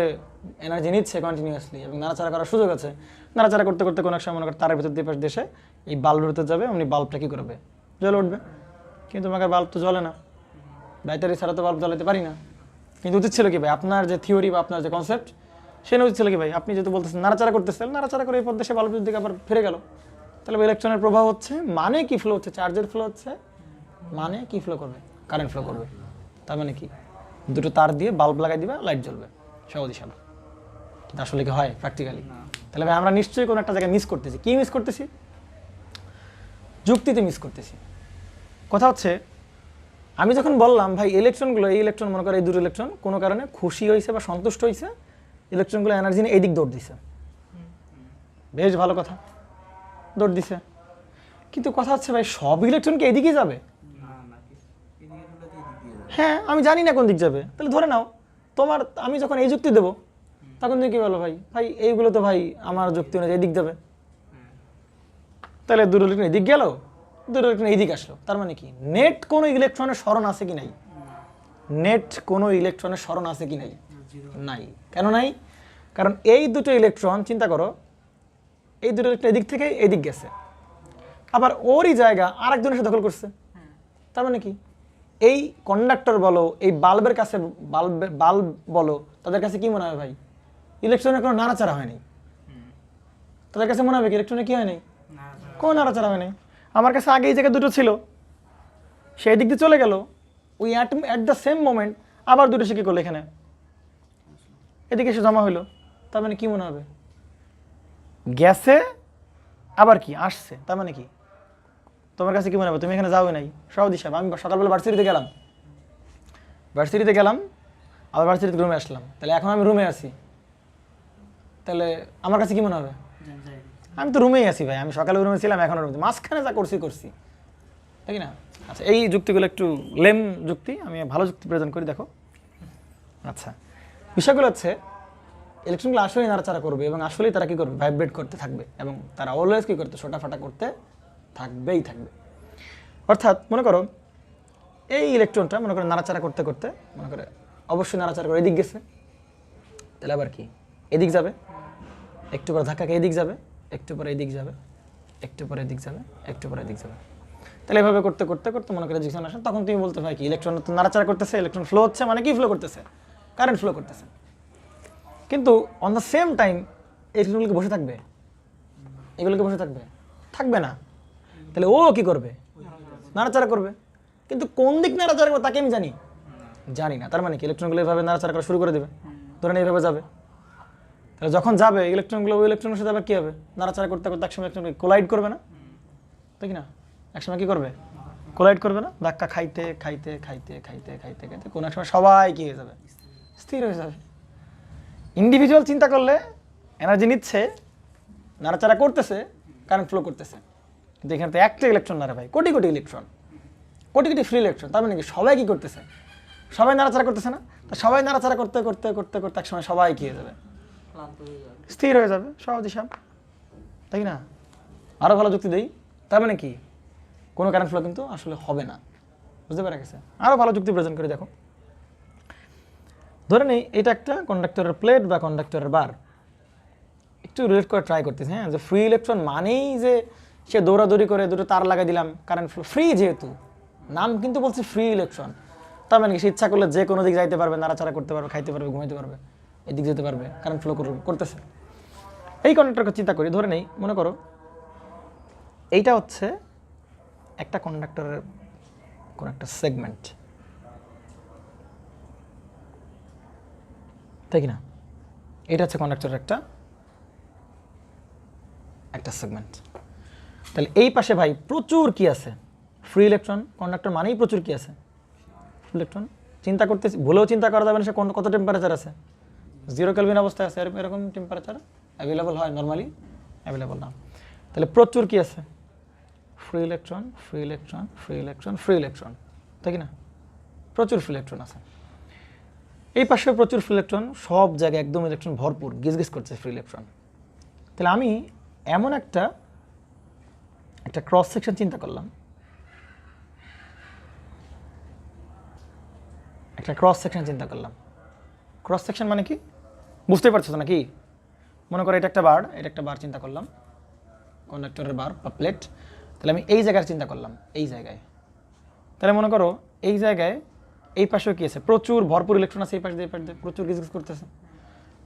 A: এনার্জি নিচ্ছে কন্টিনিউয়াসলি এবং নাড়াচাড়া করার সুযোগ আছে, নাড়াচাড়া করতে করতে কোনো এক সময় মনে করো তারের ভিতর দিয়ে পাশ দেশে এই বাল্বের ভিতর যাবে, অমনি বাল্বটা কী করবে? জ্বলে উঠবে। কিন্তু আমাকে বাল্ব তো জ্বলে না, ব্যাটারি ছাড়া তো বাল্ব জ্বালাতে পারি না। কিন্তু উচিত ছিল কি ভাই, আপনার যে থিওরি বা আপনার যে কনসেপ্ট, সে উচিত ছিল কি ভাই, আপনি যেহেতু বলতেছেন নাড়াচাড়া করতেছেন, নাড়াচাড়া করে এই পথ দেশে বাল্বের দিকে আবার ফিরে গেল, তাহলে ইলেকট্রনের প্রভাব হচ্ছে মানে কি ফ্লো হচ্ছে? চার্জের ফ্লো হচ্ছে মানে কি ফ্লো করবে? কারেন্ট ফ্লো করবে। তার মানে কি দুটো তার দিয়ে বাল্ব লাগাই দিবা, লাইট জ্বলবে, সহজই সালো। কিন্তু আসলে কি হয় প্র্যাকটিক্যালি? তাহলে ভাই আমরা নিশ্চয়ই কোনো একটা জায়গায় মিস করতেছি। কি মিস করতেছি? যুক্তিতে মিস করতেছি। কথা হচ্ছে আমি যখন বললাম ভাই ইলেকট্রনগুলো, এই ইলেকট্রন মনে করো এই দুটো ইলেকট্রন কোনো কারণে খুশি হয়েছে বা সন্তুষ্ট হয়েছে, ইলেকট্রনগুলো এনার্জি নিয়ে এদিক দৌড় দিছে, বেশ ভালো কথা, দৌড় দিছে। কিন্তু কথা হচ্ছে ভাই সব ইলেকট্রন কি এদিকে যাবে? হ্যাঁ, আমি জানি না কোন দিক যাবে। তাহলে ধরে নাও আমি যখন এই যুক্তি দেবো, তখন তুমি কি বলো ভাই এইগুলো তো ভাই আমার যুক্তি অনুযায়ী এদিক যাবে, তাহলে দুটো ইলেকট্রন এদিক গেল, দুটো ইলেকট্রন এইদিকে আসলো, তার মানে কি নেট কোনো ইলেকট্রনের সরণ আছে কি নাই? নেট কোনো ইলেকট্রনের সরণ আছে কি নাই? নাই। কেন নাই? কারণ এই দুটো ইলেকট্রন চিন্তা করো, এই দুটো ইলেকট্রন এদিক থেকে এদিক গেছে, আবার ওরই জায়গা আরেকজনের সাথে দখল করছে। তার মানে কি এই কন্ডাক্টর বলো, এই বাল্বের কাছে বাল্ব বলো, তাদের কাছে কি মনে হয় ভাই? ইলেকট্রনের কোনো নাড়াচাড়া হয়নি। তাদের কাছে মনে হবে কি ইলেকট্রনের কি হয়নি? কোনো নাড়াচাড়া হয়নি। আমার কাছে আগে এই জায়গায় দুটো ছিল, সেই দিক দিয়ে চলে গেল, ওই অ্যাট দ্য সেম মোমেন্ট আবার দুটো সে কী করলো এখানে এদিকে এসে জমা হইলো। তার মানে কি মনে হবে? গেছে আবার কি আসছে। তার মানে কি তোমার কাছে কি মনে হবে? তুমি এখানে যাও নাই, সহজ হিসাব। আমি সকালবেলা ভার্সিটিতে গেলাম, আবার ভার্সিটিতে রুমে আসলাম, তাহলে এখন আমি রুমে আছি, তাহলে আমার কাছে কি মনে হবে? আমি তো রুমেই আছি ভাই, আমি সকালে রুমে ছিলাম, এখনো রুমে, মাঝখানে যা করছি, তাই না? আচ্ছা, এই যুক্তিগুলো একটু লেম যুক্তি, আমি ভালো যুক্তি প্রেজেন্ট করি, দেখো। আচ্ছা, বিষয়গুলো হচ্ছে ইলেকট্রনগুলো আসলেই নাড়াচাড়া করবে এবং আসলেই তারা কী করবে? ভাইব্রেট করতে থাকবে এবং তারা অলওয়েজ কী করতে? ছোটাফাটা করতে থাকবে। অর্থাৎ মনে করো এই ইলেকট্রনটা মনে করো নাড়াচাড়া করতে করতে মনে করে অবশ্যই নাড়াচাড়া করে এদিক গেছে, তাহলে আবার কি এদিক যাবে, একটু পরে ধাক্কাকে এদিক যাবে, একটু পরে এদিক যাবে, একটু পরে এদিক যাবে, একটু পরে এদিক যাবে। তাহলে এভাবে করতে করতে করতে মনে করে যখন আসেন তখন তুমি বলতে পারো কি ইলেকট্রন তো নাড়াচাড়া করতেছে, ইলেকট্রন ফ্লো হচ্ছে, মানে কি ফ্লো করতেছে? কারেন্ট ফ্লো করতেছে। কিন্তু অন দ্য সেম টাইম ইলেকট্রনগুলোকে বসে থাকবে, এগুলোকে বসে থাকবে? থাকবে না। তাহলে ও কি করবে? নাড়াচাড়া করবে। কিন্তু কোন দিক নাড়াচাড়া করবে তাকে আমি জানি না। তার মানে কি ইলেকট্রনগুলো এভাবে নাড়াচাড়া করা শুরু করে দেবে, ধরেন এইভাবে যাবে। তাহলে যখন যাবে ইলেকট্রনগুলো ওই ইলেকট্রনের সাথে আবার কী হবে? নাড়াচাড়া করতে করতে একসময় ইলেকট্রনকে কোলাইড করবে না, তাই কি না? একসময় কী করবে? কোলাইড করবে না? ধাক্কা খাইতে খাইতে খাইতে খাইতে খাইতে খাইতে কোনো এক সময় সবাই কী হয়ে যাবে? স্থির হয়ে যাবে। ইন্ডিভিজুয়াল চিন্তা করলে এনার্জি নিচ্ছে, নাড়াচাড়া করতেছে, কারেন্ট ফ্লো করতেছে। কিন্তু এখানে তো একটা ইলেকট্রন না রে ভাই, crore crore electron, crore crore free electron. তার মানে কি সবাই কী করতেছে? সবাই নাড়াচাড়া করতেছে না? তো সবাই নাড়াচাড়া করতে করতে করতে করতে একসময় সবাই কী হয়ে যাবে? স্থির হয়ে যাবে। সহজ হিসাব, তাই না? আরও ভালো যুক্তি দেই, তার মানে কি কোনো কারেন্ট ফ্লো কিন্তু আসলে হবে না। বুঝতে পারা গেছে? আরও ভালো যুক্তি প্রেজেন্ট করে দেখো। ধরে নেই এটা একটা কন্ডাক্টরের প্লেট বা কন্ডাক্টরের বার, একটু রিলেট করে ট্রাই করতেছি। হ্যাঁ, যে ফ্রি ইলেকট্রন মানেই যে সে দৌড়াদৌড়ি করে দুটো তার লাগিয়ে দিলাম, কারেন্ট ফ্লো ফ্রি, যেহেতু নাম কিন্তু বলছি ফ্রি ইলেকট্রন, তার মানে কি সে ইচ্ছা করলে যে কোনো দিক যাইতে পারবে, নাড়াচাড়া করতে পারবে, খাইতে পারবে, ঘুমাইতে পারবে, এদিক যেতে পারবে, কারেন্ট ফ্লো করতেছে। এই কন্ডাক্টরকে চিন্তা করি, ধরে নেই মনে করো এইটা হচ্ছে একটা কন্ডাক্টরের কোন একটা সেগমেন্ট, তাই কি না? এটা হচ্ছে কন্ডাক্টরের একটা সেগমেন্ট। তাহলে এই পাশে ভাই প্রচুর কি আছে? Free electron. কন্ডাক্টর মানেই প্রচুর কি আছে? Free electron. চিন্তা করতেছি, ভুলেও চিন্তা করা যাবে না সে কত টেম্পারেচার আছে, 0 কেলভিন অবস্থায় আছে, এরকম টেম্পারেচার অ্যাভেলেবল হয়, নর্মালি অ্যাভেলেবল না। তাহলে প্রচুর কি আছে? Free electron, free electron, free electron, free electron, তাই কি না? প্রচুর ফ্রি ইলেকট্রন আছে। এই পাশে প্রচুর ফ্রি ইলেকট্রন, সব জায়গায় একদম ইলেকট্রন ভরপুর, গিজ করছে ফ্রি ইলেকট্রন। তাহলে আমি এমন একটা ক্রস সেকশন চিন্তা করলাম, ক্রস সেকশন মানে কি বুঝতে পারছো না কি? মনে করো এটা একটা বার চিন্তা করলাম, কন্ডাক্টরের বার বা প্লেট। তাহলে আমি এই জায়গায় চিন্তা করলাম, এই জায়গায়। তাহলে মনে করো এই জায়গায় এই পাশেও কি আছে? প্রচুর ভরপুর ইলেকট্রন আছে, এই পাশে প্রচুর গিজ করতেছে।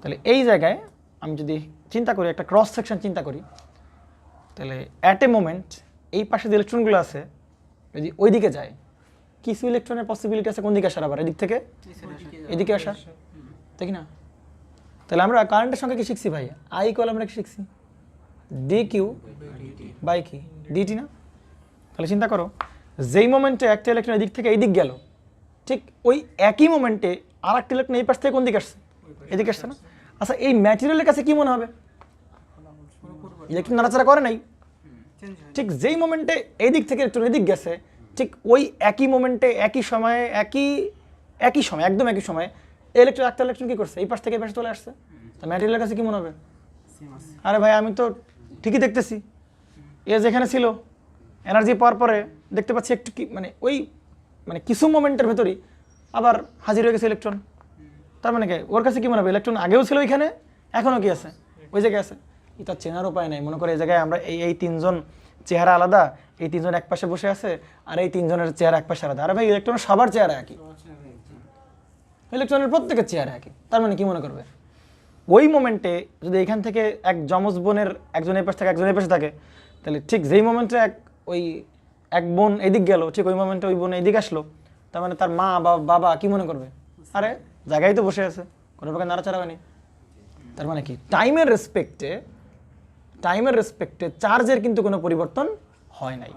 A: তাহলে এই জায়গায় আমি যদি চিন্তা করি, একটা ক্রস সেকশন চিন্তা করি, তাহলে অ্যাট এ মোমেন্ট এই পাশে যে ইলেকট্রনগুলো আছে যদি ওই দিকে যায়, কিছু ইলেকট্রনের পসিবিলিটি আছে কোন দিকে আসার? আবার এদিক থেকে এদিকে আসার, তাই না? তাহলে আমরা কারেন্টের সঙ্গে কি শিখছি ভাই? আই ইকুয়াল আমরা কি শিখছি? ডি কিউ বাই কি ডিটি না? তাহলে চিন্তা করো যেই মোমেন্টে একটা ইলেকট্রন এদিক থেকে এই দিক গেল, ঠিক ওই একই মোমেন্টে আর একটা ইলেকট্রন এই পাশ থেকে কোন দিকে আসছে? এদিকে আসছে না? আচ্ছা, এই ম্যাটেরিয়ালের কাছে কি মনে হবে? ইলেকট্রন নাড়াচাড়া করে নাই, ঠিক যেই মোমেন্টে এই দিক থেকে ইলেকট্রন এদিক গেছে, ঠিক ওই একই মোমেন্টে একই সময়ে একদম একই সময়ে ইলেকট্রন একটা ইলেকট্রন কি করছে? এই পাশ থেকে এই পাশে চলে আসছে। তা ম্যাটেরিয়ালের কাছে কি মনে হবে? আরে ভাই আমি তো ঠিকই দেখতেছি, এ যেখানে ছিল এনার্জি পাওয়ার পরে দেখতে পাচ্ছি একটু কি মানে ওই মানে কিছু মোমেন্টের ভেতরেই আবার হাজির হয়ে গেছে ইলেকট্রন। তার মানে কি ওর কাছে কি মনে হবে ইলেকট্রন আগেও ছিল ওইখানে, এখনও কি আছে ওই জায়গায় আছে। এটা চেনার উপায় নাই। মনে করে এই জায়গায় আমরা এই তিনজন চেহারা আলাদা, এই তিনজন এক পাশে বসে আছে আর এই তিনজনের চেহারা এক পাশে আলাদা। আরে ভাই ইলেকট্রনের সবার চেহারা একই, ইলেকট্রনের প্রত্যেকের চেহারা একই। তার মানে কি মনে করবে ওই মোমেন্টে যদি এখান থেকে এক যমজ বোনের একজন এই পাশ থাকে একজন এই পাশে থাকে, তাহলে ঠিক যেই মোমেন্টে ওই এক বোন এদিক গেল, ঠিক ওই মোমেন্টে ওই বোন এদিক আসলো, তার মানে তার মা বা বাবা কি মনে করবে, আরে জায়গায় তো বসে আছে, কোনো প্রকার নাড়াচাড়া হয়নি। তার মানে কি টাইমের রেসপেক্টে চার্জের কিন্তু কোনো পরিবর্তন হয় নাই।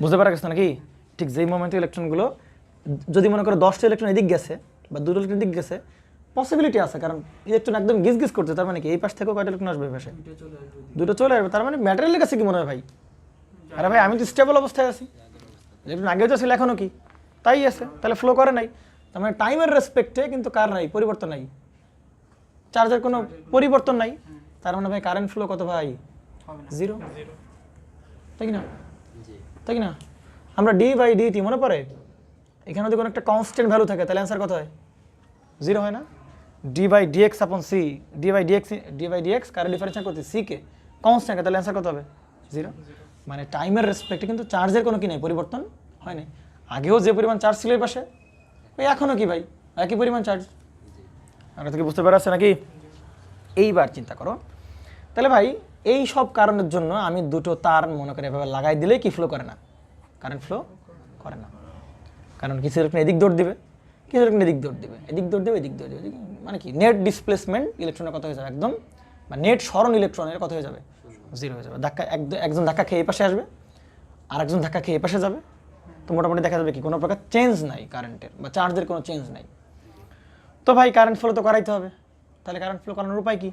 A: বুঝতে পারা গেছে নাকি? ঠিক যেই মোমেন্টে ইলেকট্রনগুলো যদি মনে করো 10টা ইলেকট্রন এদিক গেছে বা 2টা ইলেকট্রন এদিক গেছে, পসিবিলিটি আছে, কারণ ইলেকট্রন একদম গিজ করছে। তার মানে কি এই পাশ থেকেও কয়টা ইলেকট্রন আসবে, পাশে দুটো চলে আসবে। তার মানে ম্যাটেরিয়ালের কাছে কি মনে হয় ভাই, আরে ভাই আমি তো স্টেবল অবস্থায় আছি, ইলেকট্রন আগেও তো ছিল এখনও কি তাই আছে, তাহলে ফ্লো করে নাই। তার মানে টাইমের রেসপেক্টে কিন্তু কার নাই, পরিবর্তন নাই, চার্জের কোনো পরিবর্তন নাই। তার মানে ভাই কারেন্ট ফ্লো কত ভাই, 0, তাই না? তাই না? আমরা d/dt মনে পড়ে, এখানে যদি কোনো একটা কনস্ট্যান্ট ভ্যালু থাকে তাহলে অ্যান্সার কত হয়, 0 হয় না? d/dx/c, d/dx কারে ডিফারেন্সিয়েট করতে c কে কনস্ট্যান্ট, তাহলে অ্যান্সার কত হবে, 0। মানে টাইমের রেসপেক্টে কিন্তু চার্জের কোনো কি নেই, পরিবর্তন হয় নাই। আগেও যে পরিমাণ চার্জ ছিল এই পাশে, ওই এখনও কি ভাই একই পরিমাণ চার্জ। আমরা থেকে বুঝতে পারছে নাকি? এইবার চিন্তা করো, তাহলে ভাই এই সব কারণের জন্য আমি দুটো তার মনে করে এভাবে লাগাই দিলে কি ফ্লো করে না, কারেন্ট ফ্লো করে না। কারণ কিছু ইলেকট্রন এদিক দৌড় দিবে, কিছু ইলেকট্রন এদিক দৌড় দিবে, এদিক দৌড় দিবে, এদিক দৌড় দিবে। মানে কি নেট ডিসপ্লেসমেন্ট ইলেকট্রনের কত হয়ে যাবে একদম, বা নেট সরণ ইলেকট্রনের কত হয়ে যাবে, 0 হয়ে যাবে। ধাক্কা একজন ধাক্কা খেয়ে এই পাশে আসবে, আরেকজন ধাক্কা খেয়ে এই পাশে যাবে। তো মোটামুটি দেখা যাবে কি কোনো প্রকার চেঞ্জ নাই কারেন্টের বা চার্জের কোনো চেঞ্জ নাই। তো ভাই কারেন্ট ফ্লো তো করাইতে হবে, তাহলে কারেন্ট ফ্লো করানোর উপায় কি?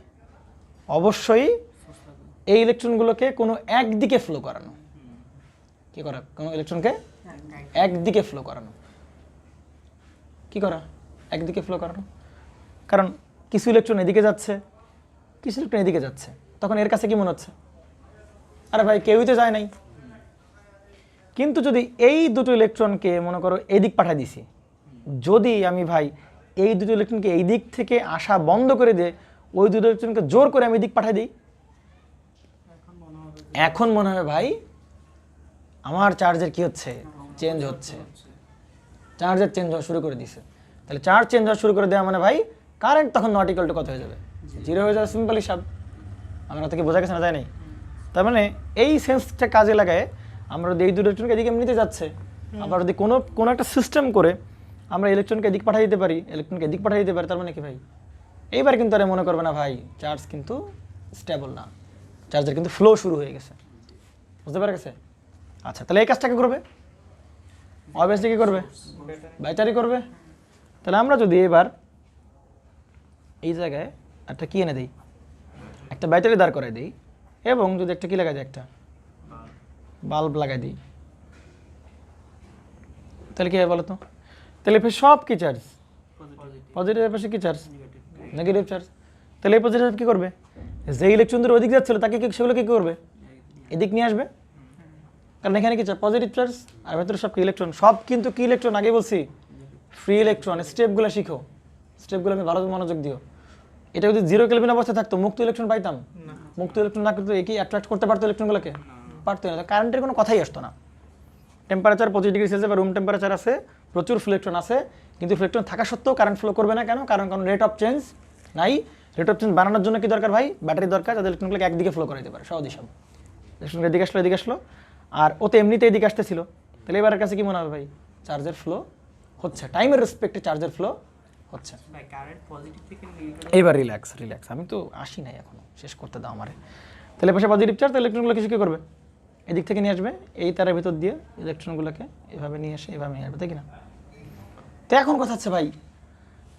A: অবশ্যই এই ইলেকট্রনগুলোকে কোনো একদিকে ফ্লো করানো। কি করা? কোনো ইলেকট্রনকে একদিকে ফ্লো করানো। কি করা? একদিকে ফ্লো করানো। কারণ কিছু ইলেকট্রন এদিকে যাচ্ছে, কিছু ইলেকট্রন এদিকে যাচ্ছে, তখন এর কাছে কি মনে হচ্ছে, আরে ভাই কেউই তো যায় নাই। কিন্তু যদি এই দুটো ইলেকট্রনকে মনে করো এদিক পাঠিয়ে দিছি, যদি আমি ভাই এই দুটো ইলেকট্রনকে এই দিক থেকে আসা বন্ধ করে দিয়ে ওই দুটো ইলেকট্রনকে জোর করে আমি এদিক পাঠিয়ে দিই, এখন মনে হবে ভাই আমার চার্জের কি হচ্ছে, চেঞ্জ হচ্ছে, চার্জের চেঞ্জ হওয়া শুরু করে দিছে। তাহলে চার্জ চেঞ্জ হওয়া শুরু করে দেওয়া মানে ভাই কারেন্ট তখন নট ইকুয়াল টু কত হয়ে যাবে, 0 হয়ে যাবে। সিম্পল হিসাব, আমরা থেকে বোঝা গেছে না, তাই নাই? তার মানে এই সেন্সটা কাজে লাগায় আমরা যদি এই দুটো ইলেকট্রনকে এদিকে নিতে যাচ্ছে, আবার যদি কোনো একটা সিস্টেম করে আমরা ইলেকট্রনকে এদিক পাঠিয়ে দিতে পারি, ইলেকট্রনকে এদিক পাঠিয়ে দিতে পারি, তার মানে কি ভাই এইবার কিন্তু আরে মনে করবে না ভাই চার্জ কিন্তু স্টেবল না, চার্জের কিন্তু ফ্লো শুরু হয়ে গেছে। বুঝতে পারা গেছে? আচ্ছা, তাহলে এই কাজটাকে করবে অবভিয়াসলি কি করবে, ব্যাটারি করবে। তাহলে আমরা যদি এবার এই জায়গায় একটা কি এনে দিই, একটা ব্যাটারি দাঁড় করাই দিই, এবং যদি একটা কি লাগাই দিই, একটা বাল্ব লাগাই দিই, তাহলে কি হয় বলো তো? তাহলে এর সব কি চার্জ, পজিটিভ, পাশে কি চার্জ, নেগেটিভ চার্জ। তাহলে এই পজিটিভ কি করবে, যে ইলেকট্রনদের ওদিক যাচ্ছিল তাকে সেগুলো কি করবে, এদিক নিয়ে আসবে। কারণ এখানে কি পজিটিভ চার্জ আর ভেতরে সব কি ইলেকট্রন, সব কিন্তু কি ইলেকট্রন, আগে বলছি ফ্রি ইলেকট্রন। স্টেপগুলো শিখো, স্টেপগুলো আমি ভালো মনোযোগ দিও। এটা যদি 0 কেলভিন অবস্থায় থাকতো মুক্ত ইলেকট্রন পাইতাম, মুক্ত ইলেকট্রন না কিন্তু কি অ্যাট্রাক্ট করতে পারতো ইলেকট্রনগুলোকে, পারতো না। কারেন্টের কোনো কথাই আসতো না। টেম্পারেচার 25 ডিগ্রি সেলসিয়াস বা রুম টেম্পারেচার আছে, প্রচুর ইলেকট্রন আছে, কিন্তু ইলেকট্রন থাকা সত্ত্বেও কারেন্ট ফ্লো করবে না। কেন? কারণ কোনো রেট অফ চেঞ্জ নাই। রেট অফ চেঞ্জ বানানোর জন্য কি দরকার ভাই, ব্যাটারি দরকার, যাদের ইলেকট্রনগুলোকে একদিকে ফ্লো করাইতে পারে। সহজ হিসাব, ইলেকট্রনগুলো এদিকে আসলো, আর ওতে এমনিতে এদিকে আসতেছিল। তাহলে এবারের কাছে কি মনে হবে ভাই, চার্জের ফ্লো হচ্ছে, টাইমের রেসপেক্টে চার্জের ফ্লো হচ্ছে। এইবার রিল্যাক্স, আমি তো আসি নাই এখনো, শেষ করতে দাও আমারে। তাহলে পাশে পজিটিভ চার্জ, ইলেকট্রনগুলো কিছু কি করবে, এদিক থেকে নিয়ে আসবে, এই তারের ভিতর দিয়ে ইলেকট্রনগুলোকে এভাবে নিয়ে আসে, এভাবে নিয়ে আসবে, তাই কিনা? তো এখন কথা হচ্ছে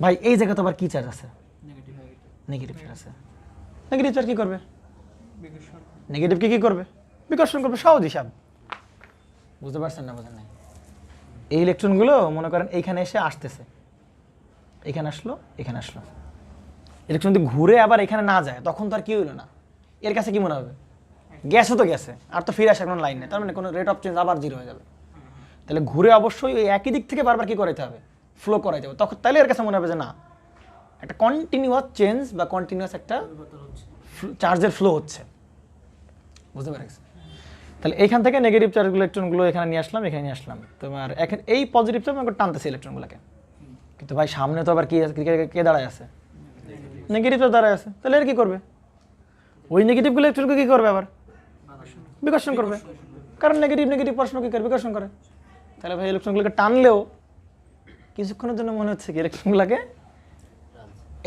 A: ভাই এই জায়গা তো আবার কি চার্জ আছে, নেগেটিভ চার্জ আছে। নেগেটিভ চার্জ কি করবে, নেগেটিভকে কি করবে, বিকর্ষণ করবে। সহজ হিসাব, বুঝতে পারছেন না? বোঝেন নাই? এই ইলেকট্রনগুলো মনে করেন এইখানে এসে আসতেছে, এখানে আসলো, এখানে আসলো। ইলেকট্রন যদি ঘুরে আবার এখানে না যায় তখন তো আর কি হইলো না, এর কাছে কি মনে হবে, গ্যাসও তো গেছে, আর তো ফিরে আসার কোনো লাইন নেই, তার মানে কোনো রেট অফ চেঞ্জ আবার জিরো হয়ে যাবে। তাহলে ঘুরে অবশ্যই ওই একই দিক থেকে বারবার কী করাইতে হবে, ফ্লো করাইতে হবে। তখন তাহলে এর কাছে মনে হবে যে না, একটা কন্টিনিউয়াস চেঞ্জ বা কন্টিনিউয়াস একটা চার্জের ফ্লো হচ্ছে, বুঝতে পেরেছি? তাহলে এইখান থেকে নেগেটিভ চার্জগুলো ইলেকট্রনগুলো এখানে নিয়ে আসলাম, এখানে নিয়ে আসলাম। তোমার এখন এই পজিটিভ চার্জ আমাকে টানতেছে ইলেকট্রনগুলোকে, কিন্তু ভাই সামনে তো আবার কি কে দাঁড়ায় আছে, নেগেটিভ চার্জ দাঁড়ায় আছে। তাহলে এর কী করবে, ওই নেগেটিভগুলো ইলেকট্রনকে কী করবে, আবার বিকর্ষণ করবে, কারণ নেগেটিভ নেগেটিভ পরস্পর কী করে, বিকর্ষণ করে। তাহলে ভাই ইলেকট্রনগুলোকে টানলেও কিছুক্ষণের জন্য মনে হচ্ছে কি ইলেকট্রনগুলোকে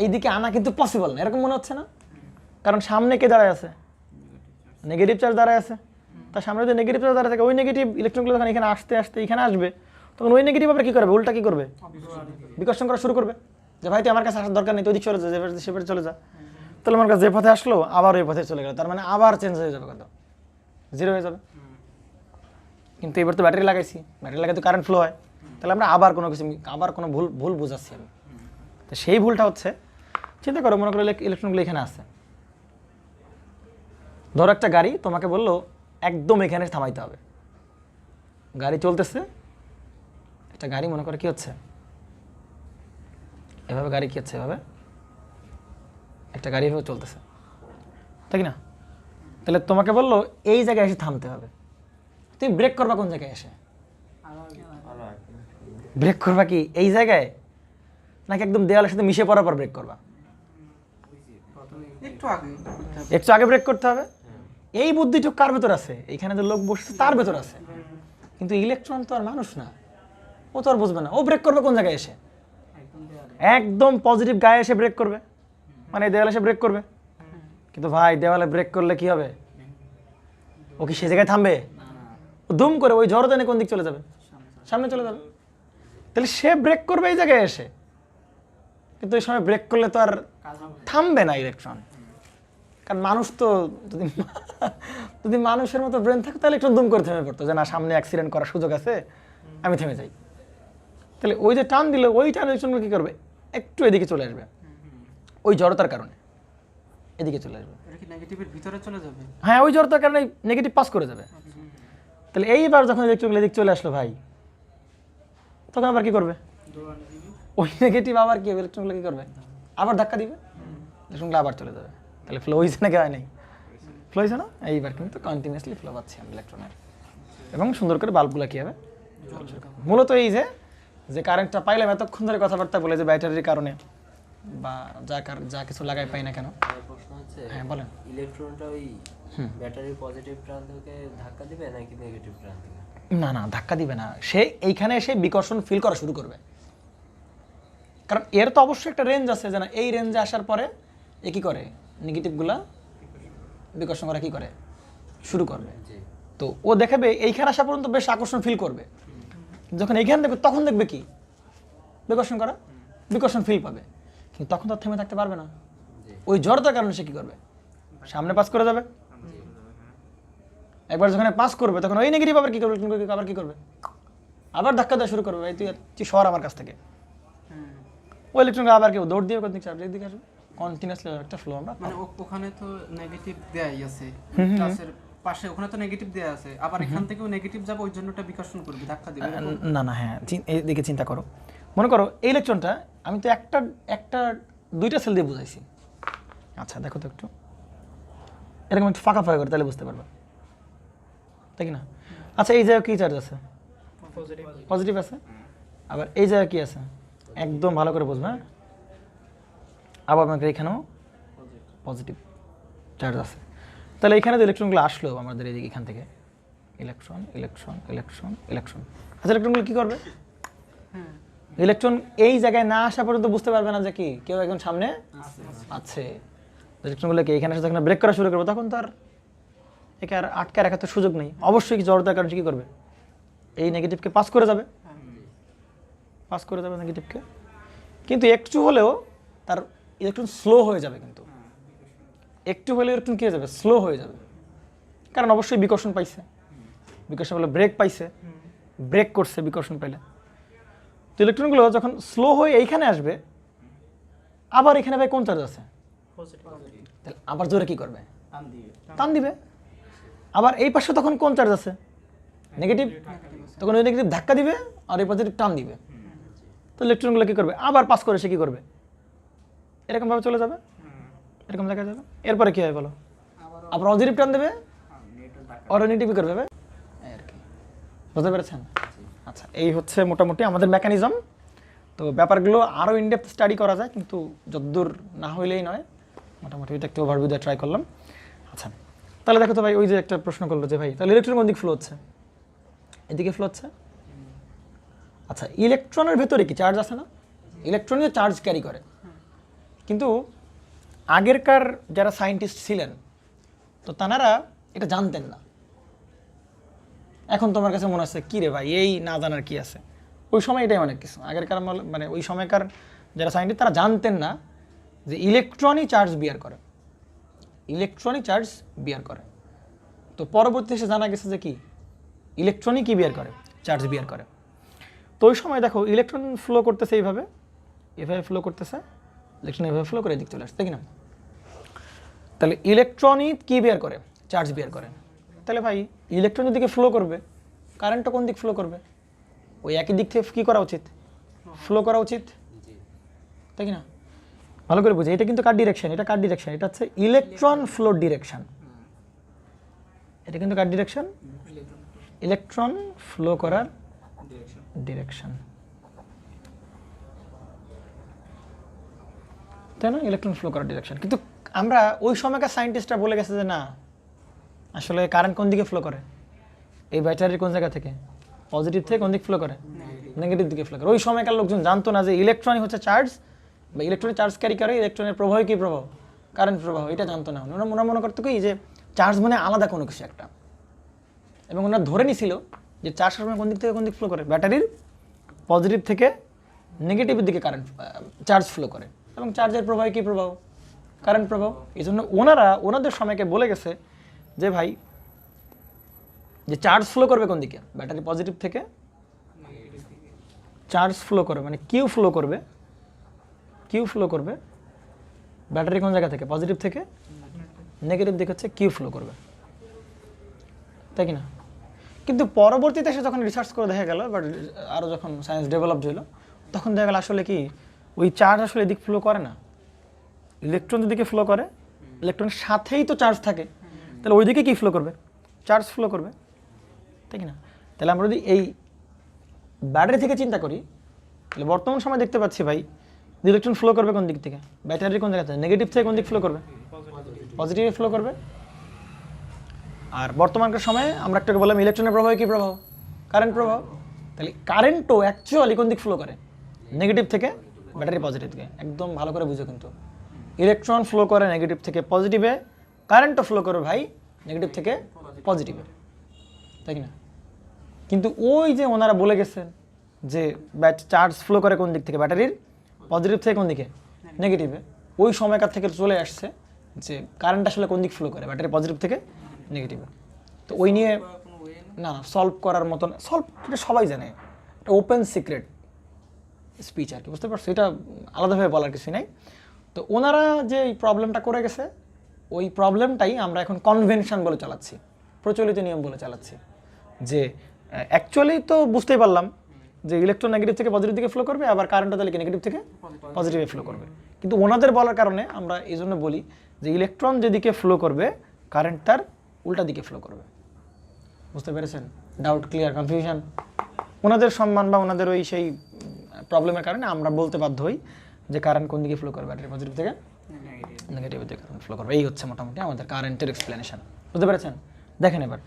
A: এইদিকে আনা কিন্তু পসিবল না, এরকম মনে হচ্ছে না? কারণ সামনে কে দাঁড়ায় আছে, নেগেটিভ চার্জ দাঁড়ায় আছে। তার সামনে যদি নেগেটিভ চার্জ দাঁড়ায় থাকে, ওই নেগেটিভ ইলেকট্রনগুলো যখন এখানে আসতে আসতে এখানে আসবে, তখন ওই নেগেটিভ আবার কী করবে, উল্টা কী করবে, বিকর্ষণ করা শুরু করবে, যে ভাই তুই আমার কাছে আসার দরকার নেই, তুই ওদিক চলে যা, সেপথে চলে যা। তাহলে আমার কাছে যে পথে আসলো আবার ওই পথে চলে গেল, তার মানে আবার চেঞ্জ হয়ে যাবে, কত জিরো হয়ে যাবে। কিন্তু এবার তো ব্যাটারি লাগাইছি, ব্যাটারি লাগাই তো কারেন্ট ফ্লো হয়, তাহলে আমরা আবার কোনো কিছু আবার কোনো ভুল বোঝাচ্ছি আমি। তো সেই ভুলটা হচ্ছে, চিন্তা করো, মনে করো ইলেকট্রনগুলো এখানে আছে, ধরো একটা গাড়ি তোমাকে বললো একদম এখানে থামাইতে হবে, গাড়ি চলতেছে, একটা গাড়ি মনে করে কি হচ্ছে, এভাবে গাড়ি কি হচ্ছে, এভাবে একটা গাড়ি এভাবে চলতেছে, তাই না? তাহলে তোমাকে বললো এই জায়গায় এসে থামতে হবে, তুমি ব্রেক করবা কোন জায়গায় এসে, ব্রেক করবা কি এই জায়গায়, নাকি একদম দেওয়ালের সাথে মিশে পড়ার পর ব্রেক করবা? একটু আগে ব্রেক করতে হবে। এই বুদ্ধিটুকু কার ভেতর আছে, এখানে যে লোক বসছে তার ভেতর আছে, কিন্তু ইলেকট্রন তো আর মানুষ না, ও তো আর বুঝবে না, ও ব্রেক করবে কোন জায়গায় এসে, একদম পজিটিভ গায়ে এসে ব্রেক করবে, মানে দেওয়ালে এসে ব্রেক করবে। কিন্তু ভাই দেওয়ালে ব্রেক করলে কি হবে, ও কি সে জায়গায় থামবে, ও দুম করে ওই জড়তা নিয়ে কোন দিক চলে যাবে, সামনে চলে যাবে। তাহলে সে ব্রেক করবে এই জায়গায় এসে, কিন্তু ওই সময় ব্রেক করলে তো আর থামবে না ইলেকট্রন, কারণ মানুষ তো যদি মানুষের মতো ব্রেন থাকে তাহলে ইলেকট্রন দুম করে থেমে পড়তো, যে না সামনে অ্যাক্সিডেন্ট করার সুযোগ আছে, আমি থেমে যাই। তাহলে ওই যে টান দিলে ওই টান ইলেকট্রনগুলো কী করবে, একটু এদিকে চলে আসবে, ওই জড়তার কারণে এদিকে চলে আসবে, হ্যাঁ ওই জড়তার কারণে নেগেটিভ পাস করে যাবে। তাহলে এইবার যখন ইলেকট্রনগুলো এদিকে চলে আসলো ভাই, তখন আবার কি করবে, ওই নেগেটিভ আবার কি ইলেকট্রনগুলো কি করবে, আবার ধাক্কা দিবে, ইলেকট্রনগুলো আবার চলে যাবে। তাহলে ফ্লো হয়েছে নাকি হয় নাই, ফ্লো হয়েছে না? এইবার কিন্তু কন্টিনিউয়াসলি ফ্লো পাচ্ছি আমি ইলেকট্রনের, এবং সুন্দর করে বাল্বগুলো কী হবে, মূলত এই যে কারেন্টটা পাইলাম এতক্ষণ ধরে কথাবার্তা বলে, যে ব্যাটারির কারণে বা যা কিছু লাগাই পাই না কেন।
B: প্রশ্ন হচ্ছে,
A: হ্যাঁ বলেন,
B: ইলেকট্রনটা ওই ব্যাটারির পজিটিভ প্রান্তকে ধাক্কা দিবে নাকি নেগেটিভ প্রান্তকে?
A: না না, ধাক্কা দিবে না, সে এইখানে এসে বিকর্ষণ ফিল করা শুরু করবে, কারণ এর তো অবশ্যই একটা রেঞ্জ আছে, যে না এই রেঞ্জে আসার পরে এ কী করে, নেগেটিভগুলা বিকর্ষণ করা কী করে শুরু করবে। তো ও দেখাবে এইখানে আসা পর্যন্ত বেশ আকর্ষণ ফিল করবে, যখন এইখানে দেখবে তখন দেখবে কি বিকর্ষণ করা, বিকর্ষণ ফিল পাবে, কিন্তু তখন তো থেমে থাকতে পারবে না, ওই জড়তার কারণে সে কী করবে, সামনে পাস করে যাবে। একবার যখন পাস করবে তখন ওই নেগেটিভ আবার কী করবে, আবার কী করবে, আবার ধাক্কা দেওয়া শুরু করবে, তুই সর আমার কাছ থেকে, ওই ইলেকট্রনকে আবার কেউ দৌড় দিয়ে কোন দিক চার্জের দিকে আসবে, কন্টিনিউয়াসলি একটা ফ্লো আমরা
C: মানে ওখানে তো নেগেটিভ দেয়াই আছে, প্লাসের পাশে ওখানে তো নেগেটিভ দেয়া আছে, আবার এখান থেকেও নেগেটিভ যাবে, ওই জন্য ওটা বিকর্ষণ করবে, ধাক্কা দিবে।
A: না না, হ্যাঁ এইদিকে চিন্তা করো, মনে করো এই ইলেকট্রনটা আমি তো একটা দুইটা সেল দিয়ে বুঝাইছি। আচ্ছা দেখো তো একটু এরকম একটু ফাঁকা ফাঁকা করে, তাহলে বুঝতে পারবে, তাই কি না? আচ্ছা এই জায়গায় কী চার্জ আছে, পজিটিভ আছে, আবার এই জায়গায় কী আছে, একদম ভালো করে বুঝবে, হ্যাঁ। আবার আমাদের এখানেও পজিটিভ চার্জ আছে, তাহলে এখানে যে ইলেকট্রনগুলো আসলো আমাদের এদিকে, এখান থেকে ইলেকট্রন ইলেকট্রন ইলেকট্রন ইলেকট্রন, আচ্ছা ইলেকট্রনগুলো কী করবে, ইলেকট্রন এই জায়গায় না আসা পর্যন্ত বুঝতে পারবে না যে কি কেউ একজন সামনে আছে। ইলেকট্রনগুলোকে এখানে এসে যখন ব্রেক করা শুরু করবে, তখন তার একে আর আটকে রাখার তো সুযোগ নেই, অবশ্যই কি জড়তার কারণে কী করবে, এই নেগেটিভকে পাস করে যাবে, পাস করে যাবে নেগেটিভকে, কিন্তু একটু হলেও তার ইলেকট্রন স্লো হয়ে যাবে, কিন্তু একটু হলেও ইলেকট্রন কী হয়ে যাবে, স্লো হয়ে যাবে, কারণ অবশ্যই বিকর্ষণ পাইছে, বিকর্ষণ বলে ব্রেক পাইছে, ব্রেক করছে বিকর্ষণ পাইলে। তো ইলেকট্রনগুলো যখন স্লো হয়ে এইখানে আসবে, আবার এখানে ভাই কোন চার্জ আছে, তাহলে আবার জোরে কী করবে, টান দিবে, আবার এই পাশে তখন কোন চার্জ আছে? নেগেটিভ। তখন ওই নেগেটিভ ধাক্কা দিবে আর এই পজিটিভ টান দিবে। তো ইলেকট্রনগুলো কী করবে? আবার পাস করে সে কী করবে? এরকমভাবে চলে যাবে, এরকম দেখা যাবে। এরপরে কী হয় বলো? আবার পজিটিভ টান দেবে আর নেগেটিভ করবে আর কি। বুঝতে পেরেছেন? আচ্ছা, এই হচ্ছে মোটামুটি আমাদের মেকানিজম। তো ব্যাপারগুলো আরও ইনডেপথ স্টাডি করা যায়, কিন্তু যতদূর না হইলেই নয়, মোটামুটি এটা একটু ওভারভিউ দিয়ে ট্রাই করলাম। আচ্ছা, তাহলে দেখো তো ভাই, ওই যে একটা প্রশ্ন করলো যে ভাই তাহলে ইলেকট্রন কোন দিক ফ্লো হচ্ছে? এদিকে ফ্লো হচ্ছে। আচ্ছা, ইলেকট্রনের ভেতরে কি চার্জ আছে না? ইলেকট্রন যে চার্জ ক্যারি করে, কিন্তু আগেরকার যারা সায়েন্টিস্ট ছিলেন তো তানারা এটা জানতেন না। এখন তোমার কাছে মনে হচ্ছে কী রে ভাই, এই না জানার কি আছে? ওই সময় এটাই অনেক কিছু। আগেরকার মানে ওই সময়কার যারা সায়েন্টিস্ট তারা জানতেন না যে ইলেকট্রনই চার্জ বিয়ার করে, ইলেকট্রনই চার্জ বিয়ার করে। তো পরবর্তী এসে জানা গেছে যে কি ইলেকট্রনই কি বিয়ার করে? চার্জ বিয়ার করে। তো ওই সময় দেখো ইলেকট্রন ফ্লো করতেছে এইভাবে, এভাবে ফ্লো করতেছে, ইলেকট্রন এভাবে ফ্লো করে এদিক চলে আসছে, কি না? তাহলে ইলেকট্রনই কি বিয়ার করে? চার্জ বিয়ার করে। তাহলে ভাই ইলেকট্রন দিকে ফ্লো করবে, কারেন্টটা কোন দিক ফ্লো করবে? ওই একই দিক থেকে কী করা উচিত? ফ্লো করা উচিত, তাই কি না? ভালো করে বুঝি, এটা কিন্তু কার ডিরেকশন? এটা কার ডিরেকশন? এটা হচ্ছে ইলেকট্রন ফ্লোর ডিরেকশন। এটা কিন্তু কার ডিরেকশন? ইলেকট্রন ফ্লো করার ডিরেকশন, তাই না? ইলেকট্রন ফ্লো করার ডিরেকশন। কিন্তু আমরা ওই সময়কার সায়েন্টিস্টরা বলে গেছে যে না, আসলে কারেন্ট কোন দিকে ফ্লো করে? এই ব্যাটারির কোন জায়গা থেকে? পজিটিভ থেকে কোন দিক ফ্লো করে? নেগেটিভ দিকে ফ্লো করে। ওই সময়কার লোকজন জানতো না যে ইলেকট্রনই হচ্ছে চার্জ, বা ইলেকট্রনিক চার্জ ক্যারি করে, ইলেকট্রনের প্রবাহ কী প্রবাহ? কারেন্ট প্রবাহ। এটা জানতো না। ওনারা মনে করতো কি যে চার্জ মানে আলাদা কোনো কিছু একটা, এবং ওনারা ধরে নিছিল যে চার্জ সবসময় কোন দিক থেকে কোন দিক ফ্লো করে? ব্যাটারির পজিটিভ থেকে নেগেটিভের দিকে কারেন্ট চার্জ ফ্লো করে, এবং চার্জের প্রবাহ কী প্রবাহ? কারেন্ট প্রবাহ। এই জন্য ওনারা ওনাদের সময়কে বলে গেছে যে ভাই যে চার্জ ফ্লো করবে কোন দিকে? ব্যাটারি পজিটিভ থেকে চার্জ ফ্লো করবে, মানে কিউ ফ্লো করবে, কিউ ফ্লো করবে ব্যাটারি কোন জায়গা থেকে? পজিটিভ থেকে। নেগেটিভ দিক হচ্ছে কিউ ফ্লো করবে, তাই কি না? কিন্তু পরবর্তীতে এসে যখন রিসার্চ করে দেখা গেল, বাট আরও যখন সায়েন্স ডেভেলপড হলো, তখন দেখা গেল আসলে কি ওই চার্জ আসলে এদিক ফ্লো করে না, ইলেকট্রনের দিকে ফ্লো করে। ইলেকট্রনের সাথেই তো চার্জ থাকে, তাহলে ওই দিকে কী ফ্লো করবে? চার্জ ফ্লো করবে, তাই কি না? তাহলে আমরা যদি এই ব্যাটারি থেকে চিন্তা করি, তাহলে বর্তমান সময় দেখতে পাচ্ছি ভাই ইলেকট্রন ফ্লো করবে কোন দিক থেকে? ব্যাটারির কোন জায়গা থেকে? নেগেটিভ থেকে কোন দিক ফ্লো করবে? পজিটিভে ফ্লো করবে। আর বর্তমানকার সময়ে আমরা একটু বললাম ইলেকট্রনের প্রবাহ কী প্রবাহ? কারেন্ট প্রবাহ। তাহলে কারেন্টও অ্যাকচুয়ালি কোন দিক ফ্লো করে? নেগেটিভ থেকে ব্যাটারি পজিটিভ থেকে। একদম ভালো করে বুঝো, কিন্তু ইলেকট্রন ফ্লো করে নেগেটিভ থেকে পজিটিভে, কারেন্টও ফ্লো করে ভাই নেগেটিভ থেকে পজিটিভে, তাই কি না? কিন্তু ওই যে ওনারা বলে গেছেন যে চার্জ ফ্লো করে কোন দিক থেকে? ব্যাটারির পজিটিভ থেকে কোন দিকে? নেগেটিভে। ওই সময়কার থেকে চলে আসছে যে কারেন্ট আসলে কোন দিক ফ্লো করে? ব্যাটারি পজিটিভ থেকে নেগেটিভে। তো ওই নিয়ে না সলভ করার মতন, সলভ এটা সবাই জানে, এটা ওপেন সিক্রেট স্পিচ আর কি, বুঝতে পারছো? এটা আলাদাভাবে বলার কিছু নাই। তো ওনারা যে এই প্রবলেমটা করে গেছে, ওই প্রবলেমটাই আমরা এখন কনভেনশন বলে চালাচ্ছি, প্রচলিত নিয়ম বলে চালাচ্ছি। যে অ্যাকচুয়ালি তো বুঝতেই পারলাম যে ইলেকট্রন নেগেটিভ থেকে পজিটিভ দিকে ফ্লো করবে, আবার কারেন্টও তাহলে নেগেটিভ থেকে পজিটিভে ফ্লো করবে। কিন্তু ওনাদের বলার কারণে আমরা এই জন্য বলি যে ইলেকট্রন যেদিকে ফ্লো করবে কারেন্ট তার উল্টা দিকে ফ্লো করবে। বুঝতে পেরেছেন? Doubt clear? কনফিউশন? ওনাদের সম্মান বা ওনাদের ওই সেই প্রবলেমের কারণে আমরা বলতে বাধ্য হই যে কারেন্ট কোন দিকে ফ্লো করবে? ব্যাটারি পজিটিভ থেকে নেগেটিভের দিকে কারেন্ট ফ্লো করবে। এই হচ্ছে মোটামুটি আমাদের কারেন্টের এক্সপ্লেনেশন। বুঝতে পেরেছেন? দেখেন এবার,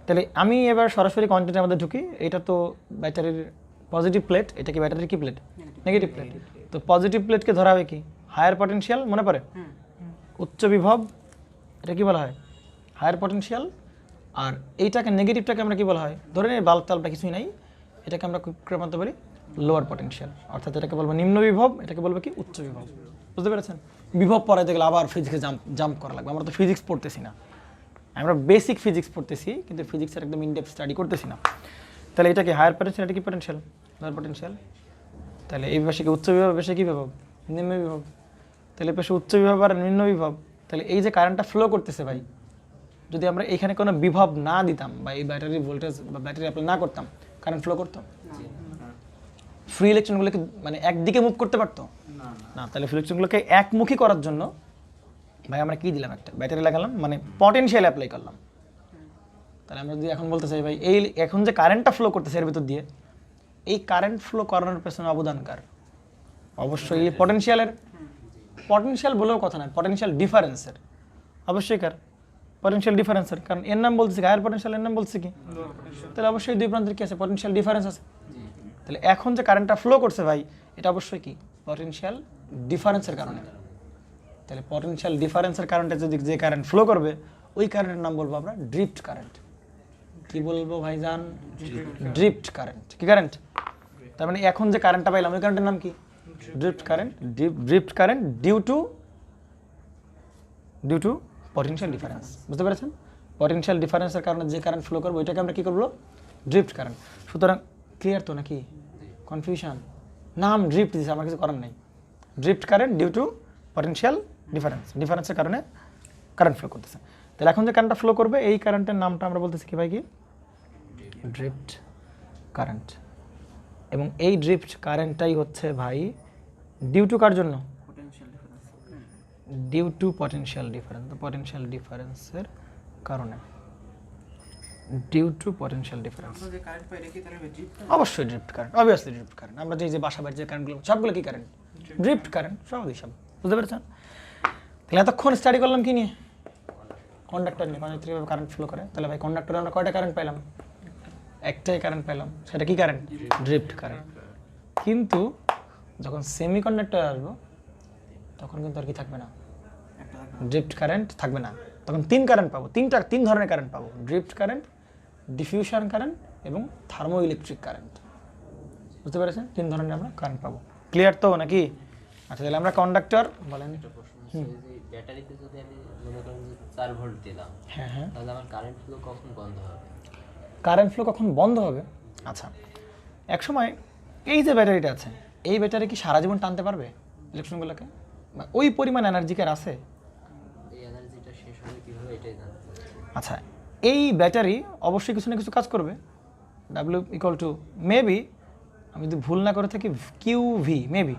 A: তাহলে আমি এবার সরাসরি কন্টেন্টের মধ্যে ঢুকি। এটা তো ব্যাটারির পজিটিভ প্লেট, এটা কি ব্যাটারির কি প্লেট? Negative plate. তো পজিটিভ প্লেটকে ধরা হবে কি? হায়ার পটেনশিয়াল, মনে পড়ে? উচ্চ বিভব, এটা কি বলা হয়? Higher potential. আর এইটাকে নেগেটিভটাকে আমরা কি বলা হয়? ধরে নিই বাল্ব টাল্বটা কিছুই নাই, এটাকে আমরা মানতে পারি লোয়ার পটেনশিয়াল, অর্থাৎ এটাকে বলবো নিম্ন বিভব, এটাকে বলবো কি? উচ্চ বিভব। বুঝতে পেরেছেন? বিভব পড়াইতে গেলে আবার ফিজিক্সে জাম্প করা লাগবে। আমরা তো ফিজিক্স পড়তেছি না, আমরা বেসিক ফিজিক্স পড়তেছি, কিন্তু ফিজিক্সের একদম ইনডেপথ স্টাডি করতেছি না। তাহলে এটা কি হায়ার পটেনশিয়াল, এটা কি পটেনশিয়াল? Lower potential. তাহলে এই পাশে কি উচ্চ বিভব, পাশে কি বিভব? নিম্ন বিভব। তাহলে পাশে উচ্চ বিভব আর নিম্ন বিভব। তাহলে এই যে কারেন্টটা ফ্লো করতেছে ভাই, যদি আমরা এখানে কোনো বিভব না দিতাম বা এই ব্যাটারি ভোল্টেজ বা ব্যাটারি অ্যাপ্লাই না করতাম, কারেন্ট ফ্লো করতো? ফ্রি ইলেকট্রনগুলোকে মানে একদিকে মুভ করতে পারতো না। তাহলে ফ্রি ইলেকট্রনগুলোকে একমুখী করার জন্য ভাই আমরা কি দিলাম, একটা ব্যাটারি লাগালাম, মানে পটেনশিয়াল অ্যাপ্লাই করলাম। তাহলে আমরা যদি এখন বলতে চাই ভাই এই এখন যে কারেন্টটা ফ্লো করতেছে এর ভিতর দিয়ে, এই কারেন্ট ফ্লো করানোর পেছনে অবদান কার? অবশ্যই এই পটেনশিয়ালের। পটেনশিয়াল বলেও কথা নয়, পটেনশিয়াল ডিফারেন্সের। অবশ্যই কার? পটেনশিয়াল ডিফারেন্সের। কারণ এর নাম বলছে কি, হায়ার পটেনশিয়াল, এর নাম বলছে কি? তাহলে অবশ্যই দুই প্রান্তের কি আছে? পটেনশিয়াল ডিফারেন্স আছে। তাহলে এখন যে কারেন্টটা ফ্লো করছে ভাই, এটা অবশ্যই কি? পটেনশিয়াল ডিফারেন্সের কারণে। তাহলে পটেনশিয়াল ডিফারেন্সের কারণে যদি যে কারেন্ট ফ্লো করবে, ওই কারেন্টের নাম বলবো আমরা ড্রিফট কারেন্ট। কি বলবো ভাইজান? Drift current. কি কারেন্ট? তার মানে এখন যে কারেন্টটা পাইলাম ওই কারেন্টের নাম কি? Drift current. Drift current due to potential difference. বুঝতে পেরেছেন? পটেনশিয়াল ডিফারেন্সের কারণে যে কারেন্ট ফ্লো করবো ওইটাকে আমরা কি করবো? Drift current. সুতরাং ক্লিয়ার তো নাকি? কনফিউশন? নাম ড্রিফট দিয়েছে, আমার কিছু করার নেই। Drift current due to potential ডিফারেন্সের কারণে কারেন্ট ফ্লো করতেছে। তাহলে এখন যে কারেন্টটা ফ্লো করবে এই কারেন্টের নামটা আমরা বলতেছি কি ভাই? কি? Drift current. এবং এই ড্রিফট কারেন্টটাই হচ্ছে ভাই ডিউ টু কার জন্য? Due to potential difference. Potential ডিফারেন্সের কারণে, ডিউ টু পটেনশিয়াল ডিফারেন্স। অবশ্যই drift current, obviously drift current. আমরা যে বাসা বাড়ির যে কারেন্টগুলো সবগুলো কি কারেন্ট? Drift current. সবই সব। বুঝতে পেরেছেন? তাহলে এতক্ষণ স্টাডি করলাম কি নিয়ে? কন্ডাক্টর নিয়ে। কন্ডাক্টর কীভাবে কারেন্ট ফ্লো করে। তাহলে ভাই কন্ডাক্টরে আমরা কয়টা কারেন্ট পাইলাম? একটাই কারেন্ট পেলাম, সেটা কি কারেন্ট? Drift current. কিন্তু যখন সেমিকন্ডাক্টর আসবো তখন কিন্তু আর কি থাকবে না? ড্রিফট কারেন্ট থাকবে না। তখন তিন কারেন্ট পাবো, তিন ধরনের কারেন্ট পাবো। ড্রিফট কারেন্ট, ডিফিউশন কারেন্ট এবং থার্মো ইলেকট্রিক কারেন্ট। বুঝতে পেরেছেন? তিন ধরনের আমরা কারেন্ট পাবো। ক্লিয়ার তো নাকি? আচ্ছা, তাহলে আমরা কন্ডাক্টর বলেন।
B: ব্যাটারিতে যদি আমি মনে করেন যে 4 ভোল্ট দিলাম,
A: হ্যাঁ হ্যাঁ,
B: তাহলে আমার কারেন্ট ফ্লো কখন বন্ধ হবে?
A: কারেন্ট ফ্লো কখন বন্ধ হবে? আচ্ছা, এক সময় এই যে ব্যাটারিটা আছে, এই ব্যাটারি কি সারা জীবন টানতে পারবে ইলেকট্রনগুলোকে? বা ওই পরিমাণ এনার্জি কার আছে?
B: এই এনার্জিটা শেষ হবে কিভাবে, এটাই জানতে চাচ্ছি।
A: আচ্ছা, এই ব্যাটারি অবশ্যই কিছু না কিছু কাজ করবে। ডাব্লিউ ইকুয়াল টু মেবি, আমি যদি ভুল না করে থাকি, Q V, maybe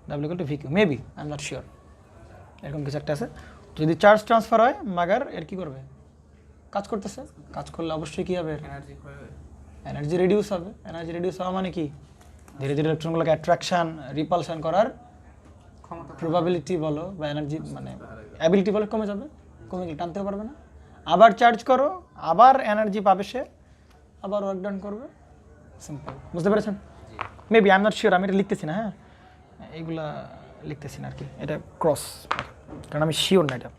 A: W equal to V Q, maybe, I am not sure, এরকম কিছু একটা আছে। যদি চার্জ ট্রান্সফার হয়, মাগার এর কী করবে? কাজ করতেছে। কাজ করলে অবশ্যই কী হবে? এনার্জি রিডিউস হবে। এনার্জি রিডিউস হওয়া মানে কি? ধীরে ধীরে ইলেকট্রনগুলোকে অ্যাট্রাকশন, রিপালশন করার প্রবাবিলিটি বলো বা এনার্জি মানে অ্যাবিলিটি বলো কমে যাবে। কমে গেলে টানতেও পারবে না। আবার চার্জ করো, আবার এনার্জি পাবে সে, আবার ওয়ার্ক ডাউন করবে। সিম্পল। বুঝতে পেরেছেন? Maybe, I am not sure, আমি এটা লিখতেছি না। হ্যাঁ, এইগুলা লিখতেছি না আর কি, এটা ক্রস, কারণ আমি শিওর না এটা।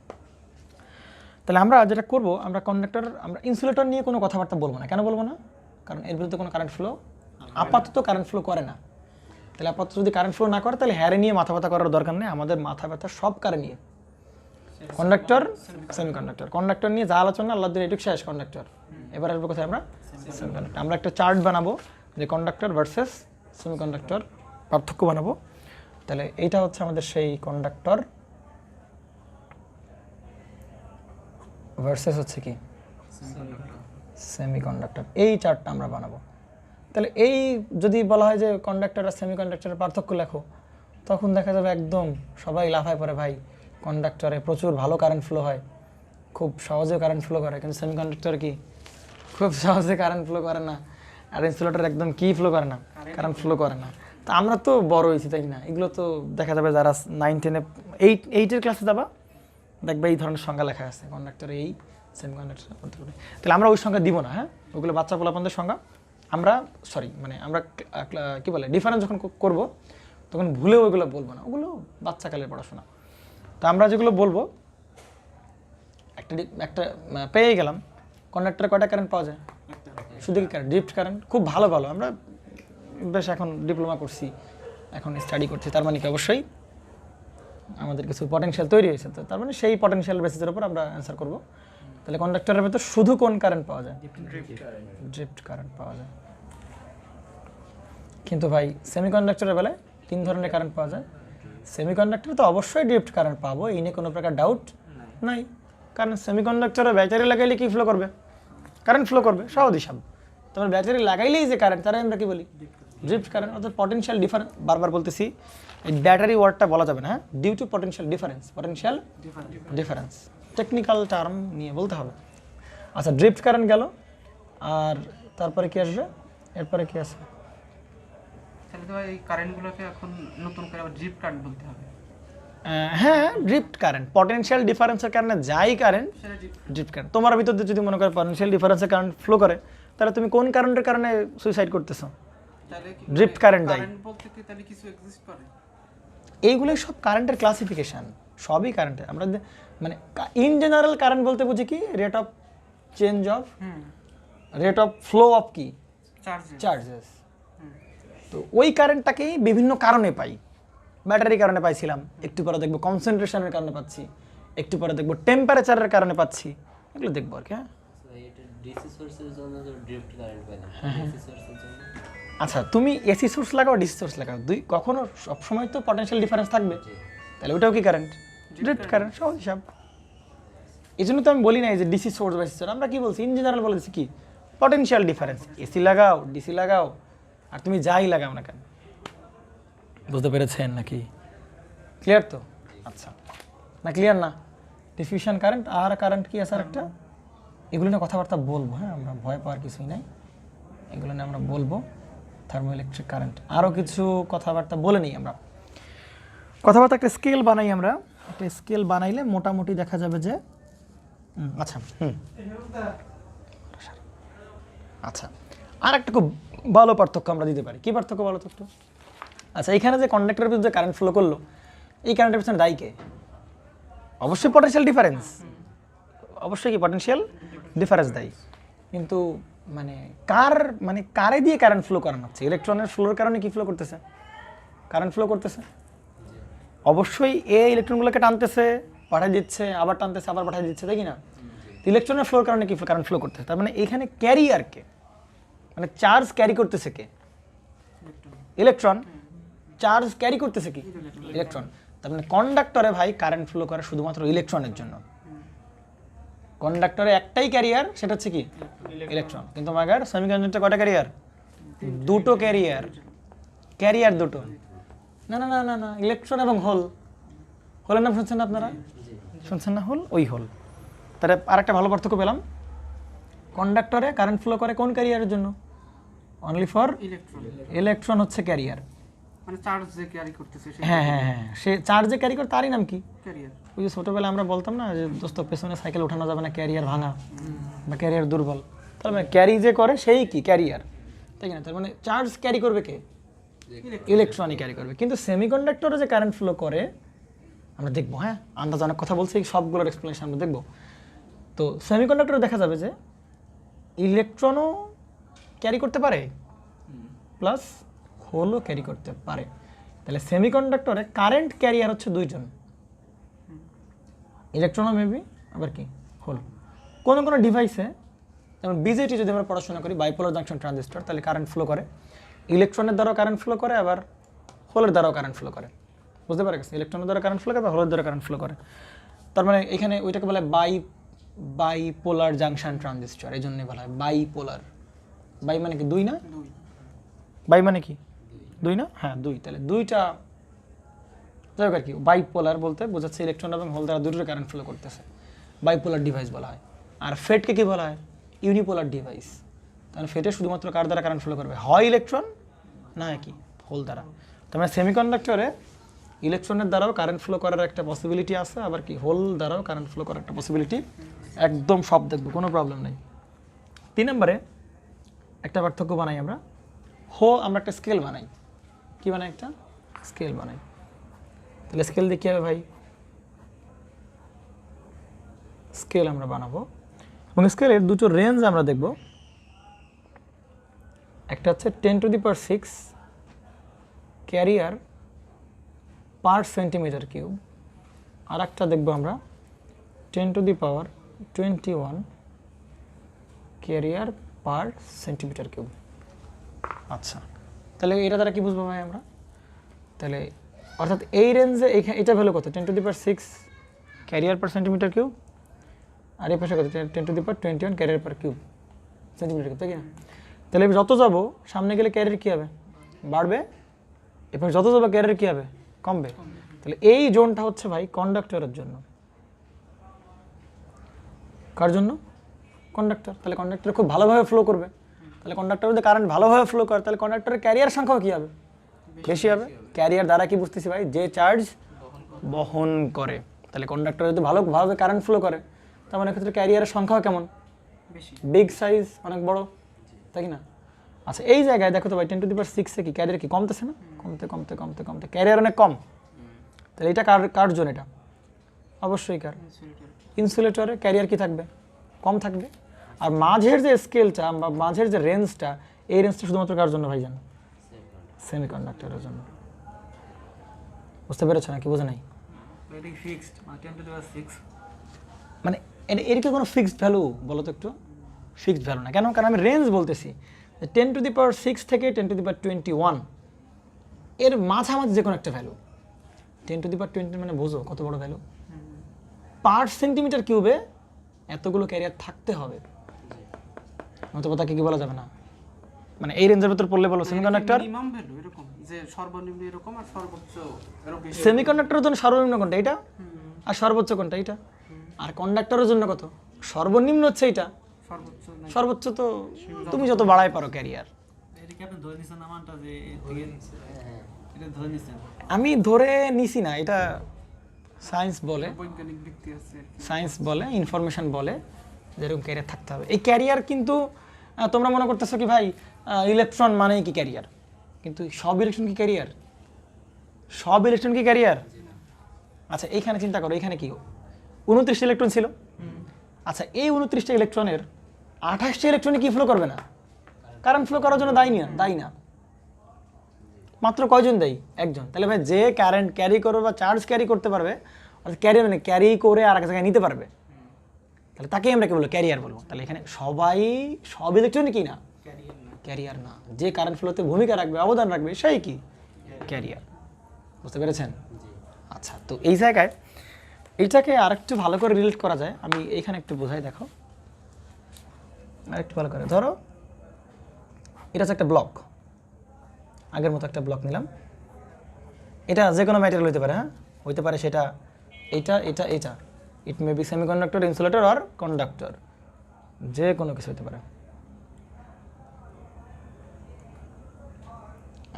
A: তাহলে আমরা যেটা করব, আমরা কন্ডাক্টর, আমরা ইনসুলেটর নিয়ে কোনো কথাবার্তা বলবো না। কেন বলবো না? কারণ এর বিরুদ্ধে কোনো কারেন্ট ফ্লো আপাতত কারেন্ট ফ্লো করে না। তাহলে আপাতত যদি কারেন্ট ফ্লো না করে, তাহলে হ্যারে নিয়ে মাথা ব্যথা করার দরকার নেই। আমাদের মাথা ব্যথা সব কারে নিয়ে, কন্ডাক্টর, সেমিকন্ডাক্টর। কন্ডাক্টর নিয়ে যা আলোচনা আল্লাহ দিন এটুকু শেষ। কন্ডাক্টর। এবার আসবো কোথায়? আমরা সেমিকন্ডাক্টর। আমরা একটা চার্ট বানাবো যে কন্ডাক্টর ভার্সেস সেমিকন্ডাক্টর পার্থক্য বানাবো। তাহলে এইটা হচ্ছে আমাদের সেই কন্ডাক্টর ভার্সেস হচ্ছে কি সেমিকন্ডাক্টর। এই চার্টটা আমরা বানাবো। তাহলে এই যদি বলা হয় যে কন্ডাক্টর আর সেমিকন্ডাক্টরের পার্থক্য লেখো, তখন দেখা যাবে একদম সবাই লাফায় পড়ে, ভাই কন্ডাক্টরে প্রচুর ভালো কারেন্ট ফ্লো হয়, খুব সহজে কারেন্ট ফ্লো করে, কিন্তু সেমিকন্ডাক্টর কি খুব সহজে কারেন্ট ফ্লো করে না। আর ইনসুলেটর একদম কি ফ্লো করে না, কারেন্ট ফ্লো করে না। তা আমরা তো বড় হয়েছি, তাই না? এগুলো তো দেখা যাবে যারা 9, 10, 8 ক্লাসে যাবা, দেখবে এই ধরনের সংজ্ঞা লেখা আছে কন্ডাক্টর, এই সেমিকন্ডাক্টর। তাহলে আমরা ওই সংজ্ঞা দিব না। হ্যাঁ, ওগুলো বাচ্চা পোলাপানদের সংজ্ঞা। আমরা মানে আমরা কী বলে ডিফারেন্স যখন করব, তখন ভুলেও ওইগুলো বলবো না, ওগুলো বাচ্চাকালের পড়াশোনা। তো আমরা যেগুলো বলবো, একটা পেয়ে গেলাম। কন্ডাক্টরে কয়টা কারেন্ট পাওয়া যায়? শুধু কি কারেন্ট? Drift current. খুব ভালো ভালো, আমরা বেশ এখন ডিপ্লোমা করছি, এখন স্টাডি করছি, তার মানে কি অবশ্যই আমাদের কিছু পটেনশিয়াল তৈরি হয়েছে। তো তার মানে সেই পটেনশিয়াল বেসিসের উপর আমরা অ্যান্সার করব। তাহলে কন্ডাক্টরের ভেতর শুধু কোন কারেন্ট পাওয়া যায়? ড্রিফট কারেন্ট পাওয়া যায়। কিন্তু ভাই সেমিকন্ডাক্টরের বেলায় 3 ধরনের কারেন্ট পাওয়া যায়। সেমিকন্ডাক্টরে তো অবশ্যই ড্রিফট কারেন্ট পাবো, এই নিয়ে কোনো প্রকার ডাউট নাই। কারণ সেমিকন্ডাক্টরে ব্যাটারি লাগাইলে কি ফ্লো করবে? কারেন্ট ফ্লো করবে, সহজ হিসাব। তোমার ব্যাটারি লাগাইলেই যে কারেন্ট, তারা আমরা কি বলি? Drift current. অর্থাৎ পটেনশিয়াল ডিফারেন্স, বারবার বলতেছি এই ব্যাটারি ওয়ার্ডটা বলা যাবে না, হ্যাঁ, due to potential difference, potential difference technical term নিয়ে বলতে হবে। আচ্ছা, ড্রিফট কারেন্ট গেল, আর তারপরে কি আসবে? এরপরে কি আসবে?
C: তাহলে তো এই কারেন্টগুলোকে এখন নতুন করে আবার ড্রিফট কারেন্ট বলতে হবে।
A: হ্যাঁ, ড্রিফট কারেন্ট, পটেনশিয়াল ডিফারেন্সের কারণে যাই কারেন্ট
C: সেটা
A: ড্রিফট কারেন্ট। তোমার ভিতর দিয়ে যদি মনে করো পটেনশিয়াল ডিফারেন্সের কারেন্ট ফ্লো করে, তাহলে তুমি কোন কারেন্টের কারণে সুইসাইড করতেছো?
C: তাহলে কি
A: ড্রিফট কারেন্ট দেয়।
C: কারেন্ট বলতে কি তাহলে কিছু এক্সিস্ট করে?
A: এইগুলোই সব কারেন্টের ক্লাসিফিকেশন, সবই কারেন্টের। আমরা মানে ইন জেনারেল কারেন্ট বলতে বুঝি কি? Rate of change of, rate of flow of কি? চার্জেস। তো ওই কারেন্টটাকেই বিভিন্ন কারণে পাই। ব্যাটারির কারণে পাইছিলাম, একটু পরে দেখবো কনসেন্ট্রেশনের কারণে পাচ্ছি, একটু পরে দেখবো টেম্পারেচারের কারণে পাচ্ছি, এগুলো দেখবো আর কি। হ্যাঁ,
B: এটা ডিসি সোর্সের জন্য তো ড্রিফট কারেন্ট পাই না, এসি সোর্সের জন্য।
A: আচ্ছা, তুমি এসি সোর্স লাগাও, ডিসি সোর্স লাগাও, দুই কখনো সবসময় তো পটেনশিয়াল ডিফারেন্স থাকবে, তাহলে ওটাও কি কারেন্ট? ড্রিফট কারেন্ট, সহজ হিসাব। এই জন্য তো আমি বলি না এই যে ডিসি সোর্স বা এসি সোর্স, আমরা কি বলছি ইন জেনারেল বলেছি কি? Potential difference. এসি লাগাও, ডিসি লাগাও, আর তুমি যাই লাগাও না কেন। বুঝতে পেরেছেন নাকি? ক্লিয়ার তো? আচ্ছা, না ক্লিয়ার না? ডিফিউশন কারেন্ট আর কারেন্ট কি আছে একটা, এগুলো নিয়ে কথাবার্তা বলবো। হ্যাঁ, আমরা ভয় পাওয়ার কিছুই নাই, এগুলো নিয়ে আমরা বলবো। থার্মো ইলেকট্রিক কারেন্ট, আরও কিছু কথাবার্তা বলে নিই আমরা। কথাবার্তা একটা স্কেল বানাই আমরা, একটা স্কেল বানাইলে মোটামুটি দেখা যাবে যে আচ্ছা আচ্ছা, আর একটা খুব ভালো পার্থক্য আমরা দিতে পারি। কি পার্থক্য বলো তো একটু? আচ্ছা, এখানে যে কন্ডাক্টরের ভিতরে কারেন্ট ফ্লো করলো, এই কারেন্টের পিছনে দায়ী কে? অবশ্যই পটেনশিয়াল ডিফারেন্স, অবশ্যই কি পটেনশিয়াল ডিফারেন্স দায়ী। কিন্তু মানে কারে দিয়ে কারেন্ট ফ্লো করানো হচ্ছে? ইলেকট্রনের ফ্লোর কারণে কি ফ্লো করতেছে? কারেন্ট ফ্লো করতেছে। অবশ্যই এই ইলেকট্রনগুলোকে টানতেছে, পাঠিয়ে দিচ্ছে, আবার টানতেছে, আবার পাঠিয়ে দিচ্ছে, তাই কি না? ইলেকট্রনের ফ্লোর কারণে কি কারেন্ট ফ্লো করতেছে? তার মানে এখানে ক্যারিয়ার কে, মানে চার্জ ক্যারি করতেছে কে? ইলেকট্রন। চার্জ ক্যারি করতেছে কি? ইলেকট্রন। তার মানে কন্ডাক্টরে ভাই কারেন্ট ফ্লো করে শুধুমাত্র ইলেকট্রনের জন্য। কন্ডাক্টরে একটাই ক্যারিয়ার, সেটা হচ্ছে কি? ইলেকট্রন। কিন্তু আমাদের সেমিকন্ডাক্টরে কয়টা ক্যারিয়ার? দুটো ক্যারিয়ার। ক্যারিয়ার দুটো। না না না না না, ইলেকট্রন এবং হোল। হোলের নাম শুনছেন না আপনারা? শুনছেন না? হোল, ওই হোল। তাহলে আর একটা ভালো পার্থক্য পেলাম, কন্ডাক্টরে কারেন্ট ফ্লো করে কোন ক্যারিয়ারের জন্য? Only for
C: electron.
A: ইলেকট্রন হচ্ছে ক্যারিয়ার।
C: মানে চার্জ যে ক্যারি করতেছে সেই
A: হ্যাঁ হ্যাঁ হ্যাঁ, সে চার্জ যে ক্যারি করে তারই নাম কি?
C: ক্যারিয়ার।
A: ওই যে ছোটোবেলায় আমরা বলতাম না যে দোস্ত পেছনে সাইকেল ওঠানো যাবে না, ক্যারিয়ার ভাঙা বা ক্যারিয়ার দুর্বল। তার মানে ক্যারি যে করে সেই কি? ক্যারিয়ার, তাই না? তার মানে চার্জ ক্যারি করবে কে? ইলেকট্রনই ক্যারি করবে। কিন্তু সেমিকন্ডাক্টরে যে কারেন্ট ফ্লো করে আমরা দেখবো, হ্যাঁ, আন্দাজ অনেক কথা বলছি, সবগুলোর এক্সপ্লেনেশন আমরা দেখবো। তো সেমিকন্ডাক্টরে দেখা যাবে যে ইলেকট্রনও ক্যারি করতে পারে, প্লাস হোলও ক্যারি করতে পারে। তাহলে সেমিকন্ডাক্টরে কারেন্ট ক্যারিয়ার হচ্ছে দুইজন, ইলেকট্রনও মেবি, আবার কি হোল। কোনো কোনো ডিভাইসে, যেমন বিজেটি যদি আমরা পড়াশোনা করি, বাইপোলার জাংশন ট্রানজিস্টর, তাহলে কারেন্ট ফ্লো করে, ইলেকট্রনের দ্বারাও কারেন্ট ফ্লো করে, আবার হোলের দ্বারাও কারেন্ট ফ্লো করে। বুঝতে পারে গেছে? ইলেকট্রনের দ্বারা কারেন্ট ফ্লো করে বা হোলের দ্বারা কারেন্ট ফ্লো করে। তার মানে এখানে ওইটাকে বলা হয় বাইপোলার জাংশন ট্রানজিস্টর, এই জন্যই বলা হয় বাইপোলার। বাই মানে কি? দুই না? বাই মানে কি? দুই না? হ্যাঁ, দুই। তাহলে দুইটা, যাই হোক আর কি, বাইপোলার বলতে বোঝাচ্ছে ইলেকট্রন এবং হোল দ্বারা দুটোর কারেন্ট ফ্লো করতেছে, বাইপোলার ডিভাইস বলা হয়। আর ফেটকে কি বলা হয়? Unipolar device. তাহলে ফেটে শুধুমাত্র কার দ্বারা কারেন্ট ফ্লো করবে? হয় ইলেকট্রন, না কি হোল দ্বারা। তার মানে সেমিকন্ডাক্টরে ইলেকট্রনের দ্বারাও কারেন্ট ফ্লো করার একটা পসিবিলিটি আছে, আবার কি হোল দ্বারাও কারেন্ট ফ্লো করার একটা পসিবিলিটি। একদম সব দেখবো, কোনো প্রবলেম নেই। 3 নম্বরে একটা পার্থক্য বানাই আমরা, আমরা একটা স্কেল বানাই। কি বানাই? একটা স্কেল বানাই। তাহলে স্কেল দিয়ে কী হবে ভাই? স্কেল আমরা বানাবো, এবং স্কেলের দুটো রেঞ্জ আমরা দেখব। একটা হচ্ছে 10⁶ ক্যারিয়ার পার সেন্টিমিটার কিউব, আর একটা দেখবো আমরা 10⁻21 ক্যারিয়ার পার সেন্টিমিটার কিউব। আচ্ছা, তাহলে এটা দ্বারা কি বুঝবো ভাই আমরা? তাহলে অর্থাৎ এই রেঞ্জে এটা ভ্যালু কত? 10⁶ ক্যারিয়ার পার সেন্টিমিটার কিউব, আর এই পাশে কত 10⁻21 ক্যারিয়ার পার কিউব সেন্টিমিটার কিউব, তাই কি না? তাহলে যত যাবো সামনে গেলে ক্যারিয়ার কী হবে, বাড়বে, এবার যত যাবো ক্যারিয়ার কী হবে, কমবে। তাহলে এই জোনটা হচ্ছে ভাই কন্ডাক্টরের জন্য। কার জন্য? কন্ডাক্টর। তাহলে কন্ডাক্টর খুব ভালোভাবে ফ্লো করবে। তাহলে কন্ডাক্টর যদি কারেন্ট ভালোভাবে ফ্লো করে তাহলে কন্ডাক্টরের ক্যারিয়ার সংখ্যাও কী হবে, বেশি হবে। ক্যারিয়ার দ্বারা কি বুঝতেছি ভাই, যে চার্জ বহন করে। তাহলে কন্ডাক্টর যদি ভালোভাবে কারেন্ট ফ্লো করে তার মানে ক্ষেত্রে ক্যারিয়ারের সংখ্যাও কেমন,
C: বেশি,
A: বিগ সাইজ, অনেক বড়, তাই কি না? আচ্ছা এই জায়গায় দেখো তো ভাই 10⁻6 কি ক্যারিয়ার কি কমতেছে না, কমতে কমতে কমতে কমতে ক্যারিয়ার অনেক কম। তাহলে এটা কার জন্য, এটা অবশ্যই কার, ইনসুলেটরে ক্যারিয়ার কি থাকবে, কম থাকবে। আর মাঝের যে স্কেলটা বা মাঝের যে রেঞ্জটা, এই রেঞ্জটা শুধুমাত্র কার জন্য ভাই জানো, সেমিকন্ডাক্টরের জন্য। বুঝতে পেরেছো নাকি, বোঝা নাই? মানে এর কি কোনো ফিক্সড ভ্যালু বলো তো একটু? ফিক্সড ভ্যালু না, কেন? কারণ আমি রেঞ্জ বলতেছি 10⁻6 থেকে 10⁻21 এর মাঝামাঝি যে কোনো একটা ভ্যালু। 10⁻20 মানে বোঝো কত বড় ভ্যালু, পার সেন্টিমিটার কিউবে এতগুলো ক্যারিয়ার থাকতে হবে, নয়তো তাকে কি বলা যাবে না। মানে এই রেঞ্জের ভেতর পড়লে বলো সেমিকন্ডাক্টর,
C: মিনিমাম ভ্যালু এরকম যে সর্বনিম্ন এরকম আর সর্বোচ্চ এরকম বেশি।
A: সেমিকন্ডাক্টরের জন্য সর্বনিম্ন কোনটা, এটা, আর সর্বোচ্চ কোনটা, এটা। আর কন্ডাক্টরের জন্য কত, সর্বনিম্ন হচ্ছে এটা,
C: সর্বোচ্চ নাই।
A: সর্বোচ্চ তো তুমি যত বাড়াই পারো ক্যারিয়ার। আমি ধরে নিছি না, এটা সায়েন্স বলে,
C: বৈজ্ঞানিক ভিত্তি আছে,
A: সায়েন্স বলে, ইনফরমেশন বলে যেরকম ক্যারিয়ার থাকতে হবে। এই ক্যারিয়ার কিন্তু তোমরা মনে করতেছো কি ভাই ইলেকট্রন মানেই কি ক্যারিয়ার, কিন্তু সব ইলেকট্রন কি ক্যারিয়ার, সব ইলেকট্রন কি ক্যারিয়ার? আচ্ছা এইখানে চিন্তা করো, এখানে কি 29টা ইলেকট্রন ছিল। আচ্ছা এই 29টা ইলেকট্রনের 28টা ইলেকট্রনে কি ফ্লো করবে না, কারেন্ট ফ্লো করার জন্য দায়ী না, মাত্র কয়জন দেয়, একজন। তাহলে ভাই যে কারেন্ট ক্যারি করবে বা চার্জ ক্যারি করতে পারবে, অর্থাৎ ক্যারি মানে ক্যারি করে আর এক জায়গায় নিতে পারবে, তাহলে তাকেই আমরা কি বলবো, ক্যারিয়ার বলবো। তাহলে এখানে সব ইলেকট্রন কি না, ক্যারিয়ার না। যে কারেন্ট ফ্লোতে ভূমিকা রাখবে, অবদান রাখবে, সেই কি ক্যারিয়ার। বুঝতে পেরেছেন? আচ্ছা তো এই জায়গায় এইটাকে আরেকটু ভালো করে রিলেট করা যায়। আমি এইখানে একটু বোঝাই, দেখো আরেকটু ভালো করে। ধরো এটা হচ্ছে একটা ব্লক, আগের মতো একটা ব্লক নিলাম। এটা যে কোনো ম্যাটেরিয়াল হতে পারে, হ্যাঁ হইতে পারে সেটা এটা it may be semiconductor, insulator or conductor, যে কোনো কিছু হতে পারে।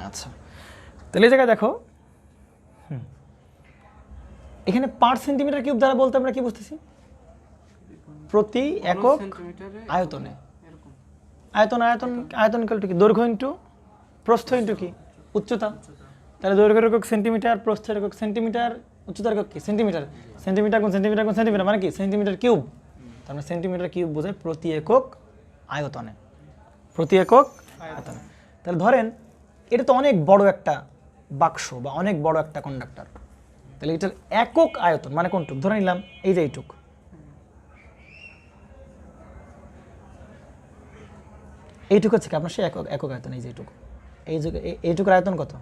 A: আচ্ছা তাহলে এই জায়গায় দেখো, এখানে পার সেন্টিমিটার কিউব দ্বারা বলতে আমরা কি বুঝতেছি, প্রতি একক
C: সেন্টিমিটারে
A: আয়তনে।
C: এরকম
A: আয়তন ইকুয়াল টু কি, দৈর্ঘ্য ইন্টু প্রস্থ ইন্টু কি, উচ্চতা। তাহলে দৈর্ঘ্যের একক সেন্টিমিটার, প্রস্থের একক সেন্টিমিটার, উচ্চতার একক কি সেন্টিমিটার, সেন্টিমিটার গুণ সেন্টিমিটার গুণ সেন্টিমিটার মানে কি সেন্টিমিটার কিউব। তার মানে সেন্টিমিটার কিউব বোঝায় প্রতি একক আয়তনে, প্রতি একক আয়তনে। তাহলে ধরেন এটা তো অনেক বড় একটা বাক্স বা অনেক বড় একটা কন্ডাক্টর, তাহলে এটার একক আয়তন মানে কোনটুক, ধরে নিলাম এই যে এইটুক, এইটুকু হচ্ছে কি আপনার সে একক আয়তন। এই যে এইটুকুর আয়তন কত,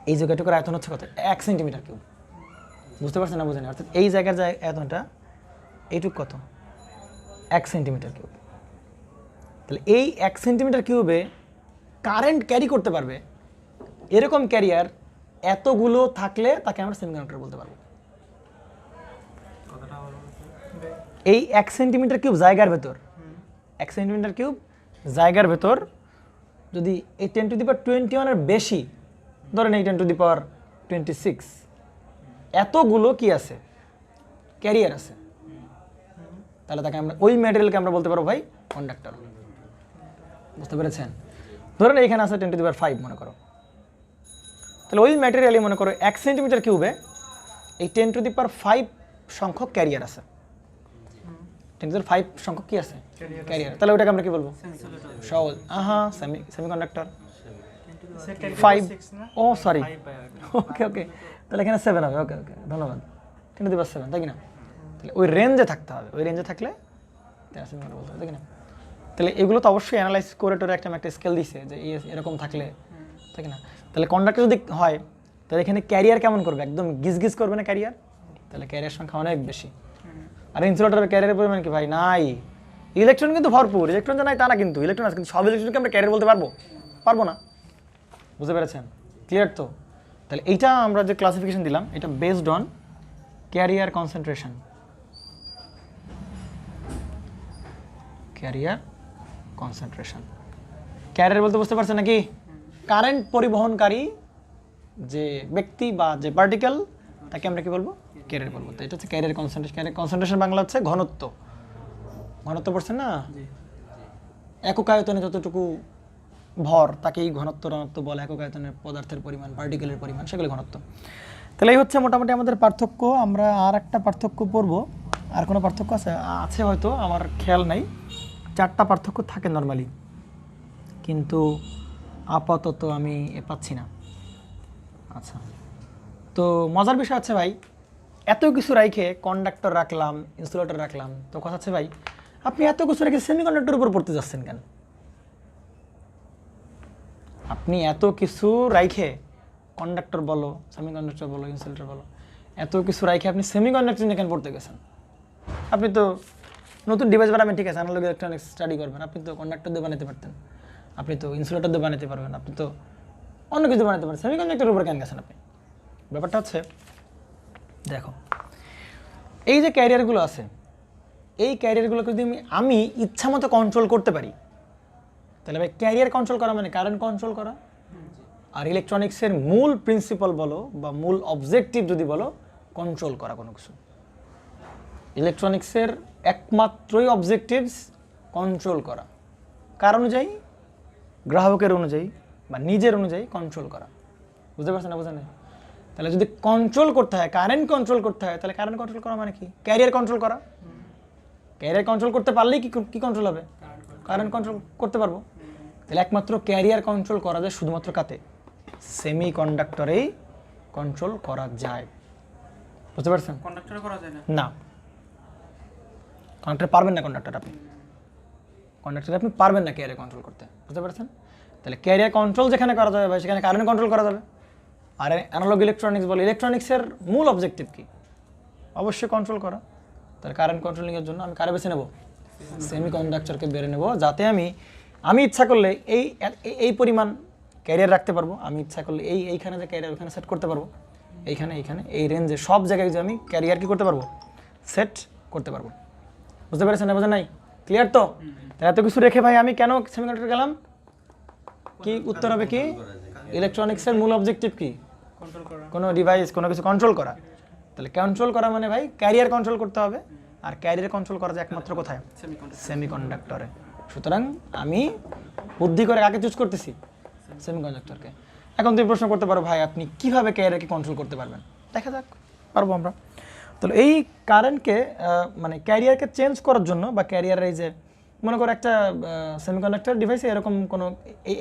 A: এই জায়গাটুকুর আয়তন হচ্ছে কত, 1 সেন্টিমিটার কিউব। বুঝতে পারছেন না, বুঝেন? অর্থাৎ এই জায়গার যে আয়তনটা এইটুক কত, 1 সেন্টিমিটার কিউব। তাহলে এই 1 সেন্টিমিটার কিউবে কারেন্ট ক্যারি করতে পারবে এরকম ক্যারিয়ার এতগুলো থাকলে তাকে আমরা সেমিকন্ডাক্টর বলতে পারবো। এই 1 সেন্টিমিটার কিউব জায়গার ভেতর, 1 সেন্টিমিটার কিউব জায়গার ভেতর যদি এই 10⁻21 এর বেশি, ধরেন এই 10⁻26 এতগুলো কি আছে, ক্যারিয়ার আছে, তাহলে তাকে আমরা ওই ম্যাটেরিয়ালকে আমরা বলতে পারবো ভাই কন্ডাক্টর। বুঝতে পেরেছেন? ধরেন এইখানে আছে 10⁵ মনে করো, তাহলে ওই ম্যাটেরিয়ালই মনে করো 1 সেন্টিমিটার কিউবে এই 10⁵ সংখ্যক ক্যারিয়ার আছে, 10⁵ সংখ্যক কি আছে, ক্যারিয়ার। তাহলে ওটাকে আমরা কি বলবো, সহজ, সেমিকন্ডাক্টর। 5, ও সরি, ওকে তাহলে এখানে 7 হবে, ওকে ধন্যবাদ। 10⁻7 তাই কি না? তাহলে ওই রেঞ্জে থাকতে হবে, ওই রেঞ্জে থাকলে সেমিকন্ডাক্টর বলতে হবে, তাই কি না? তাহলে এগুলো তো অবশ্যই অ্যানালাইজ করে টোরে একটা স্কেল দিছে যে এরকম থাকলে, তাই কি না? তাহলে কন্ডাক্টর যদি হয় তাহলে এখানে ক্যারিয়ার কেমন করবে, একদম গিজ করবে না ক্যারিয়ার, তাহলে ক্যারিয়ার সংখ্যা অনেক বেশি। আর ইনসুলেটরের ক্যারিয়ারের পরিমাণ কি ভাই? নাই। ইলেকট্রন কিন্তু ভরপুর, ইলেকট্রন যে নাই তা না, কিন্তু ইলেকট্রন আছে, কিন্তু সব ইলেকট্রনকে আমরা ক্যারিয়ার বলতে পারবো? পারবো না। বুঝতে পেরেছেন? ক্লিয়ার তো? তাহলে এইটা আমরা যে ক্লাসিফিকেশন দিলাম এটা based on career concentration. Career concentration, career বলতে বুঝতে পারছেন নাকি? কারেন্ট পরিবহনকারী যে ব্যক্তি বা যে পার্টিকেল তাকে আমরা কি বলবো? ক্যারিয়ার বলবো। তো এটা হচ্ছে career concentration. Career concentration Bangla হচ্ছে ঘনত্ব। ঘনত্ব পড়ছেন না? একক আয়তনে যতটুকু ভর তাকেই ঘনত্ব রণত্ব বলে। একক আয়তনের পদার্থের পরিমাণ, পার্টিকেলের পরিমাণ, সেগুলো ঘনত্ব। তাহলে এই হচ্ছে মোটামুটি আমাদের পার্থক্য। আমরা আর একটা পার্থক্য পড়বো। আর কোনো পার্থক্য আছে? আছে হয়তো, আমার খেয়াল নাই। 4টা পার্থক্য থাকে নর্মালি, কিন্তু আপাতত আমি পাচ্ছি না। আচ্ছা, তো মজার বিষয় আছে ভাই, এত কিছু রাইখে কন্ডাক্টর রাখলাম, ইনসুলেটর রাখলাম, তো কথা আছে ভাই আপনি এত কিছু রেখে সেমিকন্ডাক্টরের উপর পড়তে যাচ্ছেন কেন? আপনি এত কিছু রাইখে কন্ডাক্টর বলো, সেমিকন্ডাক্টর বলো, ইনসুলেটর বলো, এত কিছু রাইখে আপনি সেমিকন্ডাক্টর নিয়ে কেন পড়তে গেছেন? আপনি তো নতুন ডিভাইস বানাবেন, ঠিক আছে, অ্যানালগ ইলেকট্রনিক্স স্টাডি করবেন, আপনি তো কন্ডাক্টর দিয়ে বানাতে পারতেন, আপনি তো ইনসুলেটর দিয়ে বানাতে পারবেন, আপনি তো অন্য কিছু বানাতে পারেন, সেমিকন্ডাক্টরের উপর কেন গেছেন আপনি? ব্যাপারটা হচ্ছে দেখো, এই যে ক্যারিয়ারগুলো আছে, এই ক্যারিয়ারগুলোকে যদি আমি ইচ্ছা মতো কন্ট্রোল করতে পারি, তাহলে ভাই ক্যারিয়ার কন্ট্রোল করা মানে কারেন্ট কন্ট্রোল করা। আর ইলেকট্রনিক্সের মূল প্রিন্সিপাল বলো বা মূল অবজেক্টিভ যদি বলো, কন্ট্রোল করা কোনো কিছু। ইলেকট্রনিক্সের একমাত্রই অবজেক্টিভস কন্ট্রোল করা, কার অনুযায়ী? গ্রাহকের অনুযায়ী বা নিজের অনুযায়ী কন্ট্রোল করা। বুঝতে পারছেন না? বুঝেন না? তাহলে যদি কন্ট্রোল করতে হয়, কারেন্ট কন্ট্রোল করতে হয়, তাহলে কারেন্ট কন্ট্রোল করা মানে কি? ক্যারিয়ার কন্ট্রোল করা। ক্যারিয়ার কন্ট্রোল করতে পারলেই কি কন্ট্রোল হবে? কারেন্ট কন্ট্রোল করতে পারবো। তাহলে একমাত্র ক্যারিয়ার কন্ট্রোল করা যায় শুধুমাত্র কাতে? সেমি কন্ডাক্টরেই কন্ট্রোল করা যায়। বুঝতে পারছেন?
C: কন্ডাক্টরে করা যায় না।
A: না, কন্ডাক্টর পারবেন না, কন্ডাক্টর আপনি পারবেন না ক্যারিয়ার কন্ট্রোল করতে। বুঝতে পারছেন? তাহলে ক্যারিয়ার কন্ট্রোল যেখানে করা যাবে ভাই, সেখানে কারেন্ট কন্ট্রোল করা যাবে। আর অ্যানালগ ইলেকট্রনিক্স বলে, ইলেকট্রনিক্সের মূল অবজেক্টিভ কি? অবশ্যই কন্ট্রোল করা। তাহলে কারেন্ট কন্ট্রোলিংয়ের জন্য আমি কারে বেছে নেব? সেমি কন্ডাক্টরকে বেড়ে নেব, যাতে আমি ইচ্ছা করলে এই পরিমাণ ক্যারিয়ার রাখতে পারবো, আমি ইচ্ছা করলে এইখানে যে ক্যারিয়ার ওখানে সেট করতে পারবো, এইখানে এই রেঞ্জে সব জায়গায় যে আমি ক্যারিয়ার কি করতে পারবো? সেট করতে পারবো। বুঝতে পেরেছেন না? বোঝেন নাই? ক্লিয়ার তো? তাহলে এত কিছু রেখে ভাই আমি কেন সেমিকন্ডাক্টর গেলাম? কি উত্তর হবে? কি ইলেকট্রনিক্সের মূল অবজেক্টিভ কি?
C: কন্ট্রোল করা।
A: কোনো ডিভাইস, কোনো কিছু কন্ট্রোল করা। তাহলে কন্ট্রোল করা মানে ভাই ক্যারিয়ার কন্ট্রোল করতে হবে, আর ক্যারিয়ার কন্ট্রোল করা যায় একমাত্র কোথায়? সেমিকন্ডাক্টরে। সুতরাং আমি বুদ্ধি করে কাকে চুজ করতেছি? সেমিকন্ডাক্টরকে। এখন তুমি প্রশ্ন করতে পারো, ভাই আপনি কিভাবে ক্যারিয়ারকে কন্ট্রোল করতে পারবেন? দেখা যাক, পারবো আমরা। তাহলে এই কারেন্টকে মানে ক্যারিয়ারকে চেঞ্জ করার জন্য, বা ক্যারিয়ারের এই যে মনে করো একটা সেমিকন্ডাক্টর ডিভাইসে এরকম কোনো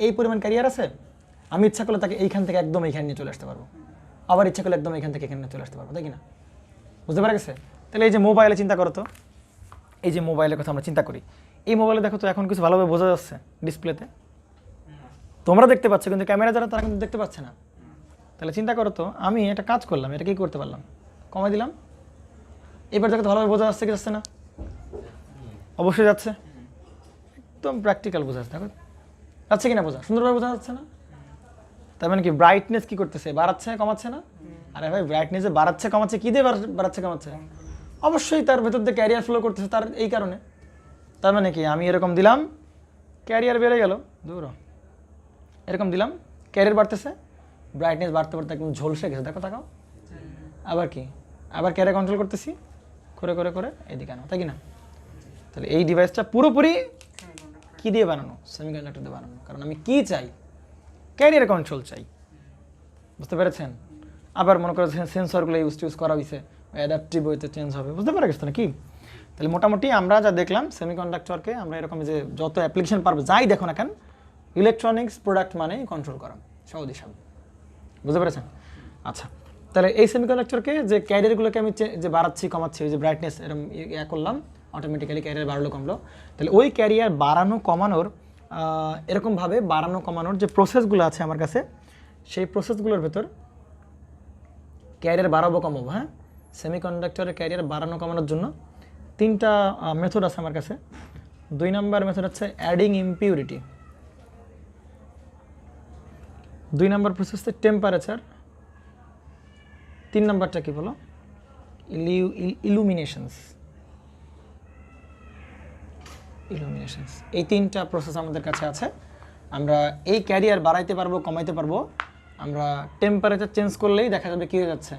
A: এই পরিমাণ ক্যারিয়ার আছে, আমি ইচ্ছা করলে তাকে এইখান থেকে একদম এইখানে নিয়ে চলে আসতে পারবো, আবার ইচ্ছা করলে একদম এইখান থেকে এখানে নিয়ে চলে আসতে পারবো, তাই কি না? বুঝতে পারা গেছে? তাহলে এই যে মোবাইলে চিন্তা করো তো, এই যে মোবাইলের কথা আমরা চিন্তা করি, এই মোবাইলে দেখো তো এখন কিছু ভালোভাবে বোঝা যাচ্ছে ডিসপ্লেতে, তোমরা দেখতে পাচ্ছ, কিন্তু ক্যামেরা যারা তারা কিন্তু দেখতে পাচ্ছে না। তাহলে চিন্তা করো তো, আমি একটা কাজ করলাম, এটা কি করতে পারলাম? কমাই দিলাম, এবার দেখো তো ভালোভাবে বোঝা যাচ্ছে কি যাচ্ছে না? অবশ্যই যাচ্ছে, একদম প্র্যাকটিক্যাল বোঝা যাচ্ছে। দেখো যাচ্ছে কিনা বোঝা, সুন্দরভাবে বোঝা যাচ্ছে না? তার মানে কি ব্রাইটনেস কি করতেছে? বাড়াচ্ছে কমাচ্ছে না? আরে ভাই ব্রাইটনেস বাড়াচ্ছে কমাচ্ছে কি দিয়ে বাড়াচ্ছে কমাচ্ছে? অবশ্যই তার ভেতর দিয়ে ক্যারিয়ার ফ্লো করতেছে, তার এই কারণে। তার মানে কি আমি এরকম দিলাম, ক্যারিয়ার বেড়ে গেল, দূর এরকম দিলাম, ক্যারিয়ার বাড়তেছে, ব্রাইটনেস বাড়তে বাড়তে একদম ঝলসে গেছে, দেখো তাকাও। আবার কি, আবার ক্যারিয়ার কন্ট্রোল করতেছি, করে করে করে এদিকে আনো, তাই কি না? তাহলে এই ডিভাইসটা পুরোপুরি কি দিয়ে বানানো? সেমিকন্ডাক্টর দিয়ে বানানো। কারণ আমি কি চাই? ক্যারিয়ার কন্ট্রোল চাই। বুঝতে পেরেছেন? আবার মনে করেন সেন্সরগুলো ইউজ করা হয়েছে, অ্যাডাপটিভ ওয়েতে চেঞ্জ হবে। বুঝতে পারা গেছে না কি? তাহলে মোটামুটি আমরা যা দেখলাম, সেমিকন্ডাক্টরকে আমরা এরকম যে যত অ্যাপ্লিকেশন পারবো, যাই দেখো না কেন, ইলেকট্রনিক্স প্রোডাক্ট মানে কন্ট্রোল করা, সহজ হিসাব। বুঝতে পেরেছেন? আচ্ছা, তাহলে এই সেমিকন্ডাক্টরকে যে ক্যারিয়ারগুলোকে আমি যে বাড়াচ্ছি কমাচ্ছি, ওই যে ব্রাইটনেস এরকম ইয়া করলাম, অটোমেটিক্যালি ক্যারিয়ার বাড়লো কমলো, তাহলে ওই ক্যারিয়ার বাড়ানো কমানোর এরকমভাবে বাড়ানো কমানোর যে প্রসেসগুলো আছে আমার কাছে, সেই প্রসেসগুলোর ভেতর ক্যারিয়ার বাড়াবো কমাবো, হ্যাঁ, সেমিকন্ডাক্টরের ক্যারিয়ার বাড়ানো কমানোর জন্য তিনটা মেথড আছে আমার কাছে। 2 নাম্বার মেথড হচ্ছে অ্যাডিং ইমপিউরিটি, 2 নাম্বার প্রসেস হচ্ছে টেম্পারেচার, 3 নাম্বারটা কি বলো, ইলুমিনেশনস। এই 3টা প্রসেস আমাদের কাছে আছে। আমরা এই ক্যারিয়ার বাড়াইতে পারবো, কমাইতে পারবো। আমরা টেম্পারেচার চেঞ্জ করলেই দেখা যাবে কি হয়ে যাচ্ছে,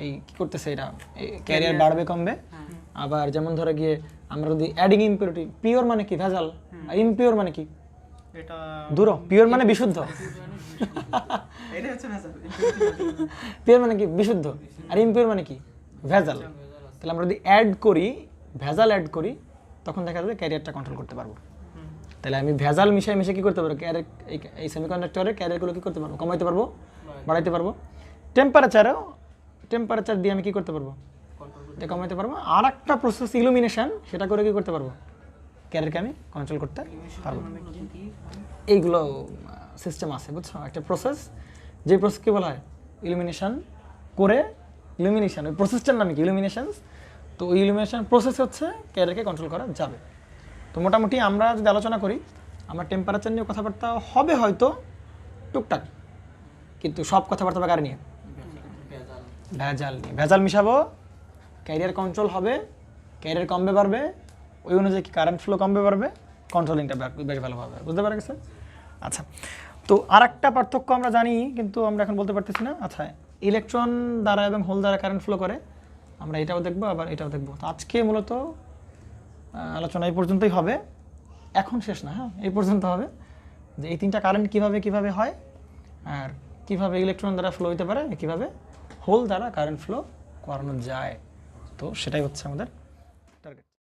A: এই কি করতেছে এটা, ক্যারিয়ার বাড়বে কমবে। আবার যেমন ধরে গিয়ে আমরা যদি অ্যাডিং ইমপিউরিটি, পিওর মানে কি ভেজাল, আর ইমপিওর মানে কি
C: এটা
A: দূর, পিওর মানে বিশুদ্ধ,
C: এটা হচ্ছে ভেজাল।
A: পিওর মানে কি বিশুদ্ধ, আর ইমপিওর মানে কি ভেজাল। তাহলে আমরা যদি অ্যাড করি, ভেজাল অ্যাড করি, তখন দেখা যাবে ক্যারিয়ারটা কন্ট্রোল করতে পারবো। তাহলে আমি ভেজাল মিশাই মিশে কী করতে পারবো, এই সেমিকন্ডাক্টরের ক্যারিয়ারগুলো কী করতে পারবো, কমাইতে পারবো, বাড়াইতে পারবো। টেম্পারেচার দিয়ে আমি কী করতে পারবো, এটা কমাইতে পারবো। আর একটা প্রসেস ইলুমিনেশন, সেটা করে কী করতে পারবো, ক্যারিয়ারকে আমি কন্ট্রোল করতে পারবো। এইগুলো সিস্টেম আছে, বুঝছো? একটা প্রসেস, যে প্রসেসকে বলা হয় ইলুমিনেশন করে, ইলুমিনেশন ওই প্রসেসটার নাম কি ইলুমিনেশন। তো ওই ইলুমিনেশন প্রসেস হচ্ছে ক্যারিয়ারকে কন্ট্রোল করা যাবে। তো মোটামুটি আমরা যদি আলোচনা করি, আমার টেম্পারেচার নিয়ে কথাবার্তা হবে হয়তো টুকটাক, কিন্তু সব কথাবার্তা কারে নিয়ে, ভেজাল নিয়ে। ভেজাল মিশাবো, ক্যারিয়ার কন্ট্রোল হবে, ক্যারিয়ার কমবে বাড়বে, ওই অনুযায়ী কারেন্ট ফ্লো কমবে বাড়বে, কন্ট্রোলিংটা বেশ ভালোভাবে, বুঝতে পারা গেছে? আচ্ছা, তো আর একটা পার্থক্য আমরা জানি, কিন্তু আমরা এখন বলতে পারতেছি না। আচ্ছা, ইলেকট্রন দ্বারা এবং হোল দ্বারা কারেন্ট ফ্লো করে, আমরা এটাও দেখবো, আবার এটাও দেখবো। তো আজকে মূলত আলোচনা এই পর্যন্তই হবে, এখন শেষ না, হ্যাঁ, এই পর্যন্ত হবে যে এই 3টা কারেন্ট কিভাবে হয়, আর কিভাবে ইলেকট্রন দ্বারা ফ্লো হতে পারে, কিভাবে হোল দ্বারা কারেন্ট ফ্লো করানো যায়। তো সেটাই হচ্ছে আমাদের